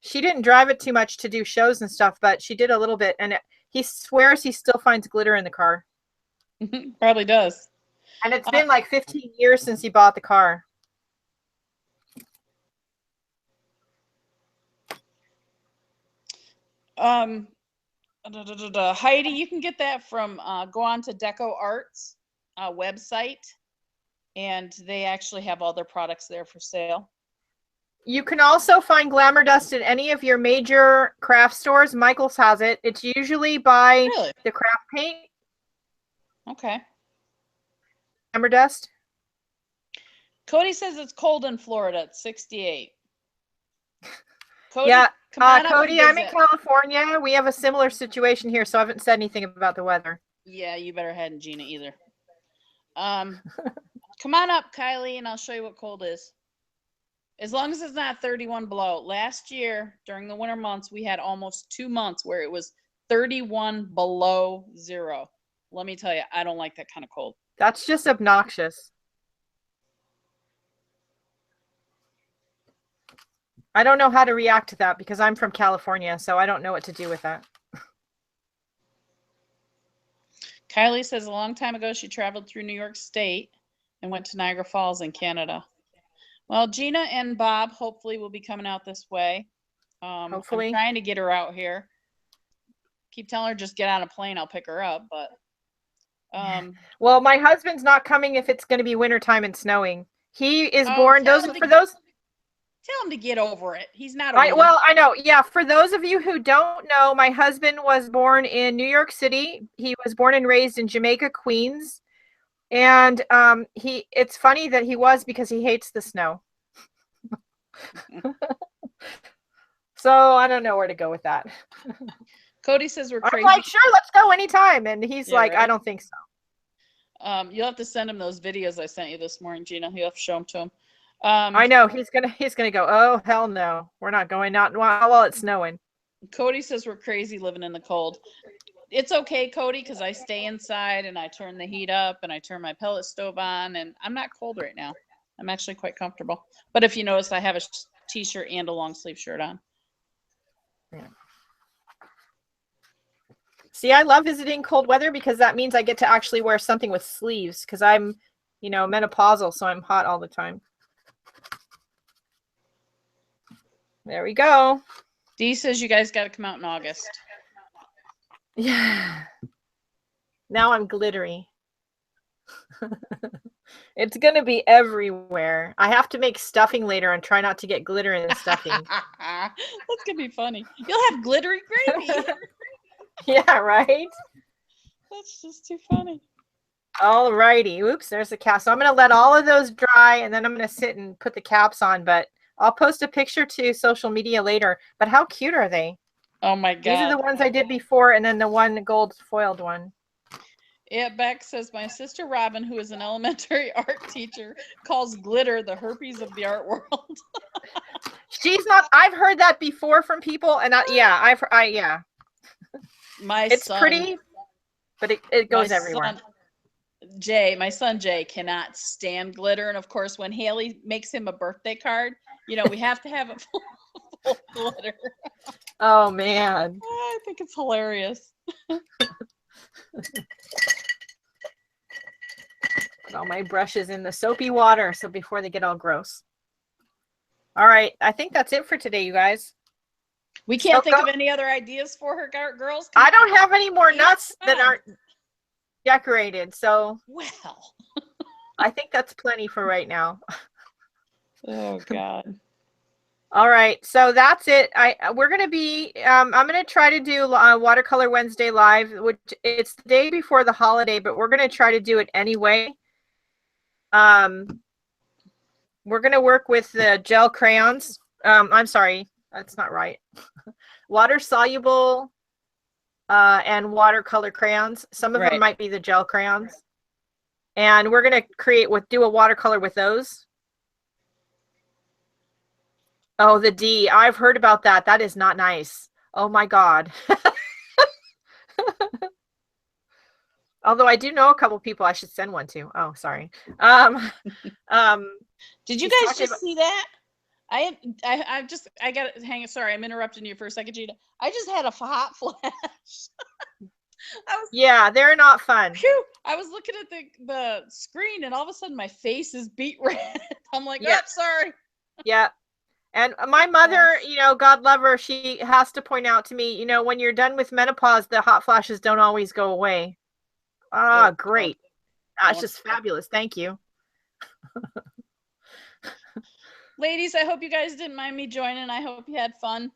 she didn't drive it too much to do shows and stuff, but she did a little bit. And he swears he still finds glitter in the car. Probably does. And it's been like 15 years since he bought the car. Heidi, you can get that from go on to DecoArt's website, and they actually have all their products there for sale. You can also find glamour dust at any of your major craft stores. Michael's has it. It's usually by the craft paint. Okay. Glamour dust. Cody says it's cold in Florida. It's 68. Cody, yeah, Cody, I'm in California. We have a similar situation here, so I haven't said anything about the weather. Yeah, you better hadn't, Gina, either. Come on up, Kylie, and I'll show you what cold is. As long as it's not 31 below. Last year, during the winter months, we had almost 2 months where it was 31 below zero. Let me tell you, I don't like that kind of cold. That's just obnoxious. I don't know how to react to that because I'm from California, so I don't know what to do with that. Kylie says a long time ago she traveled through New York State and went to Niagara Falls in Canada. Well, Gina and Bob hopefully will be coming out this way. Hopefully. I'm trying to get her out here. Keep telling her just get on a plane, I'll pick her up. But well, my husband's not coming if it's going to be wintertime and snowing. He is born. Tell him to get over it. He's not. Well, I know. Yeah. For those of you who don't know, my husband was born in New York City. He was born and raised in Jamaica, Queens. And it's funny that he was because he hates the snow. So I don't know where to go with that. Cody says we're crazy. I'm like, sure, let's go anytime. And he's like, right? I don't think so. You'll have to send him those videos I sent you this morning, Gina. You'll have to show them to him. I know he's gonna go, oh hell no, we're not going out while it's snowing. Cody says we're crazy living in the cold. It's okay, Cody, because I stay inside and I turn the heat up and I turn my pellet stove on, and I'm not cold right now. I'm actually quite comfortable. But if you notice, I have a t-shirt and a long sleeve shirt on. Yeah. See, I love visiting cold weather because that means I get to actually wear something with sleeves because I'm, menopausal, so I'm hot all the time. There we go. Dee says you guys got to come out in August. Yeah. Now I'm glittery. It's going to be everywhere. I have to make stuffing later and try not to get glitter in the stuffing. That's going to be funny. You'll have glittery gravy. Yeah, right? That's just too funny. All righty. Oops, there's the cap. So I'm going to let all of those dry, and then I'm going to sit and put the caps on, but I'll post a picture to social media later. But how cute are they? Oh my God. These are the ones I did before, and then the one gold foiled one. Yeah, Beck says, my sister Robin, who is an elementary art teacher, calls glitter the herpes of the art world. She's not, I've heard that before from people, and yeah. My it's son, pretty, but it goes everywhere. Jay, my son Jay, cannot stand glitter. And of course, when Haley makes him a birthday card, you know, we have to have it full of glitter. Oh man. I think it's hilarious. Put all my brushes in the soapy water so before they get all gross. All right, I think that's it for today, you guys. We can't think of any other ideas for her, girls. I don't have any more nuts that aren't decorated, so well, I think that's plenty for right now. Oh God. All right, so that's it. We're gonna be I'm gonna try to do Watercolor Wednesday live, which it's the day before the holiday, but we're gonna try to do it anyway. We're gonna work with the gel crayons. I'm sorry, that's not right. Water soluble and watercolor crayons. Some of them might be the gel crayons, and we're gonna do a watercolor with those. Oh, the D. I've heard about that. That is not nice. Oh my God. Although I do know a couple people I should send one to. Oh, sorry. Did you guys just see that? I got to hang it. Sorry, I'm interrupting you for a second, Gina. I just had a hot flash. Yeah, they're not fun. Phew, I was looking at the screen and all of a sudden my face is beet red. I'm like, oh, sorry. Yeah. And my mother, you know, God love her, she has to point out to me, you know, when you're done with menopause, the hot flashes don't always go away. Ah, great. That's just fabulous. Thank you. Ladies, I hope you guys didn't mind me joining. I hope you had fun.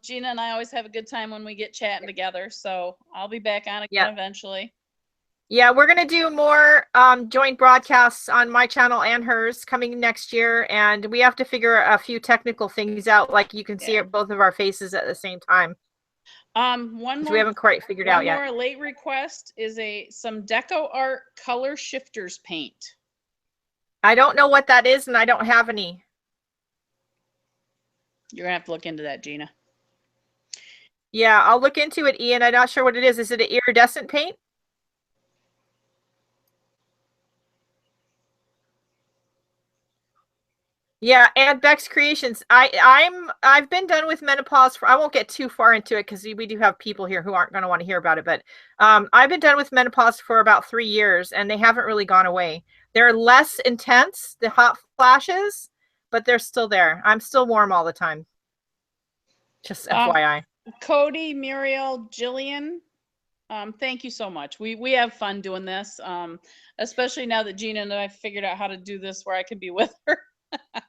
Gina and I always have a good time when we get chatting together. So I'll be back on again eventually. Yeah, we're going to do more joint broadcasts on my channel and hers coming next year. And we have to figure a few technical things out. Like you can see both of our faces at the same time. We haven't quite figured out yet. One more late request is some DecoArt color shifters paint. I don't know what that is, and I don't have any. You're gonna have to look into that, Gina. Yeah, I'll look into it, Ian. I'm not sure what it is. Is it an iridescent paint? Yeah, and Beck's Creations. I've been done with menopause I won't get too far into it because we do have people here who aren't going to want to hear about it, but I've been done with menopause for about 3 years and they haven't really gone away. They're less intense, the hot flashes, but they're still there. I'm still warm all the time. Just FYI. Cody, Muriel, Jillian, thank you so much. We have fun doing this, especially now that Gina and I figured out how to do this where I can be with her.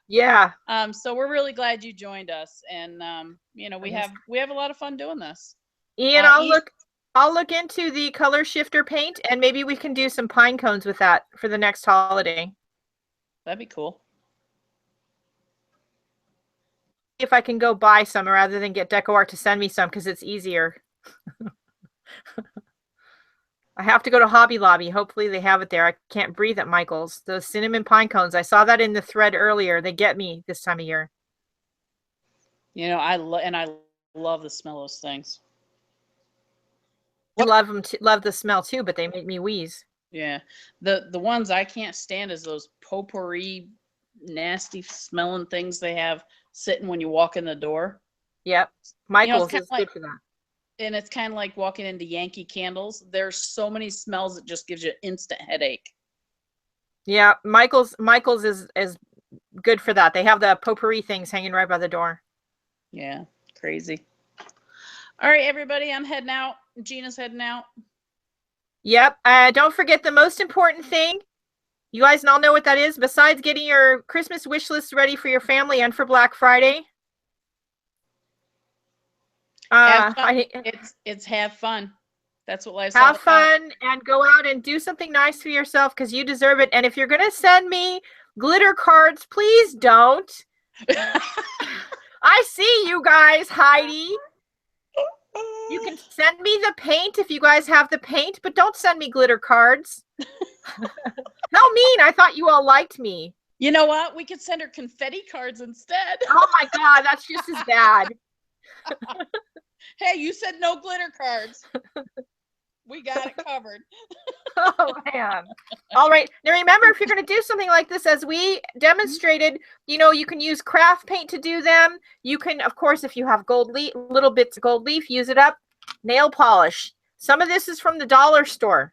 Yeah. So we're really glad you joined us, and you know, we have a lot of fun doing this. Ian, I'll look into the color shifter paint, and maybe we can do some pine cones with that for the next holiday. That'd be cool. If I can go buy some rather than get DecoArt to send me some because it's easier. I have to go to Hobby Lobby. Hopefully they have it there. I can't breathe at Michael's. The cinnamon pine cones. I saw that in the thread earlier. They get me this time of year. You know, I love the smell of those things. I love them. Love the smell too, but they make me wheeze. Yeah, the ones I can't stand is those potpourri, nasty smelling things they have sitting when you walk in the door. Yep, Michael's is good for that. And it's kind of like walking into Yankee Candles. There's so many smells that just gives you an instant headache. Yeah, Michael's is good for that. They have the potpourri things hanging right by the door. Yeah, crazy. All right, everybody, I'm heading out. Gina's heading out. Yep. Don't forget the most important thing. You guys all know what that is. Besides getting your Christmas wish list ready for your family and for Black Friday. It's have fun. That's what life's all about. Have fun and go out and do something nice for yourself because you deserve it. And if you're going to send me glitter cards, please don't. I see you guys, Heidi. You can send me the paint if you guys have the paint, but don't send me glitter cards. How mean. I thought you all liked me. You know what? We could send her confetti cards instead. Oh my God, that's just as bad. Hey, you said no glitter cards. We got it covered. Oh man. All right. Now remember, if you're going to do something like this, as we demonstrated, you know, you can use craft paint to do them. You can, of course, if you have gold leaf, little bits of gold leaf, use it up. Nail polish. Some of this is from the dollar store.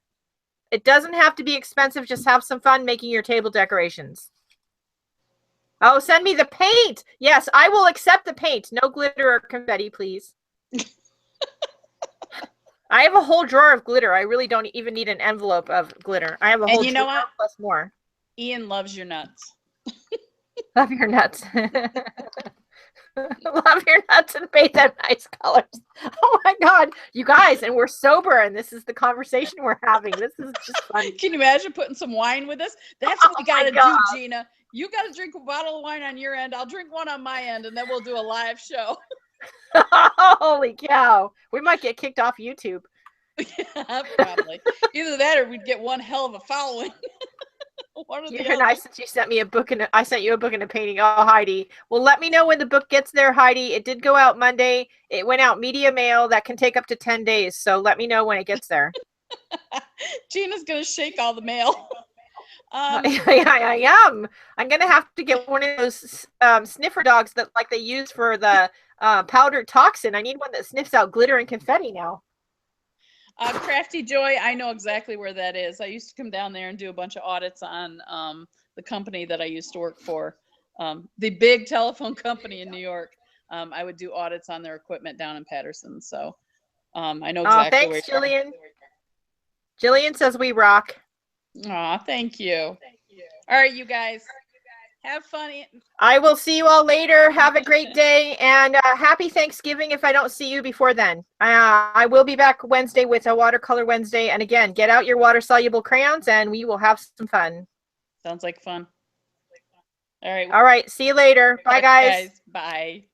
It doesn't have to be expensive. Just have some fun making your table decorations. Oh, send me the paint. Yes, I will accept the paint. No glitter or confetti, please. I have a whole drawer of glitter. I really don't even need an envelope of glitter. I have a whole you know drawer what? plus more. Ian loves your nuts. Love your nuts. Love your nuts and paint them nice colors. Oh my God, you guys, and we're sober, and this is the conversation we're having. This is just fun. Can you imagine putting some wine with us? That's what we got to do, Gina. You got to drink a bottle of wine on your end. I'll drink one on my end, and then we'll do a live show. Holy cow. We might get kicked off YouTube. Yeah, probably. Either that or we'd get one hell of a following. One or the You're nice since you sent me a book, and I sent you a book and a painting. Oh, Heidi. Well, let me know when the book gets there, Heidi. It did go out Monday. It went out media mail. That can take up to 10 days. So let me know when it gets there. Gina's going to shake all the mail. I am. I'm going to have to get one of those sniffer dogs that like they use for the powdered toxin. I need one that sniffs out glitter and confetti now. Crafty Joy, I know exactly where that is. I used to come down there and do a bunch of audits on the company that I used to work for. The big telephone company in New York. I would do audits on their equipment down in Patterson. So I know exactly where. Thanks, Jillian. Jillian says we rock. Aw, thank you. All right, you guys. Have fun. I will see you all later. Have a great day, and happy Thanksgiving if I don't see you before then. I will be back Wednesday with a Watercolor Wednesday. And again, get out your water-soluble crayons, and we will have some fun. Sounds like fun. All right. All right. See you later. Bye, guys. Bye.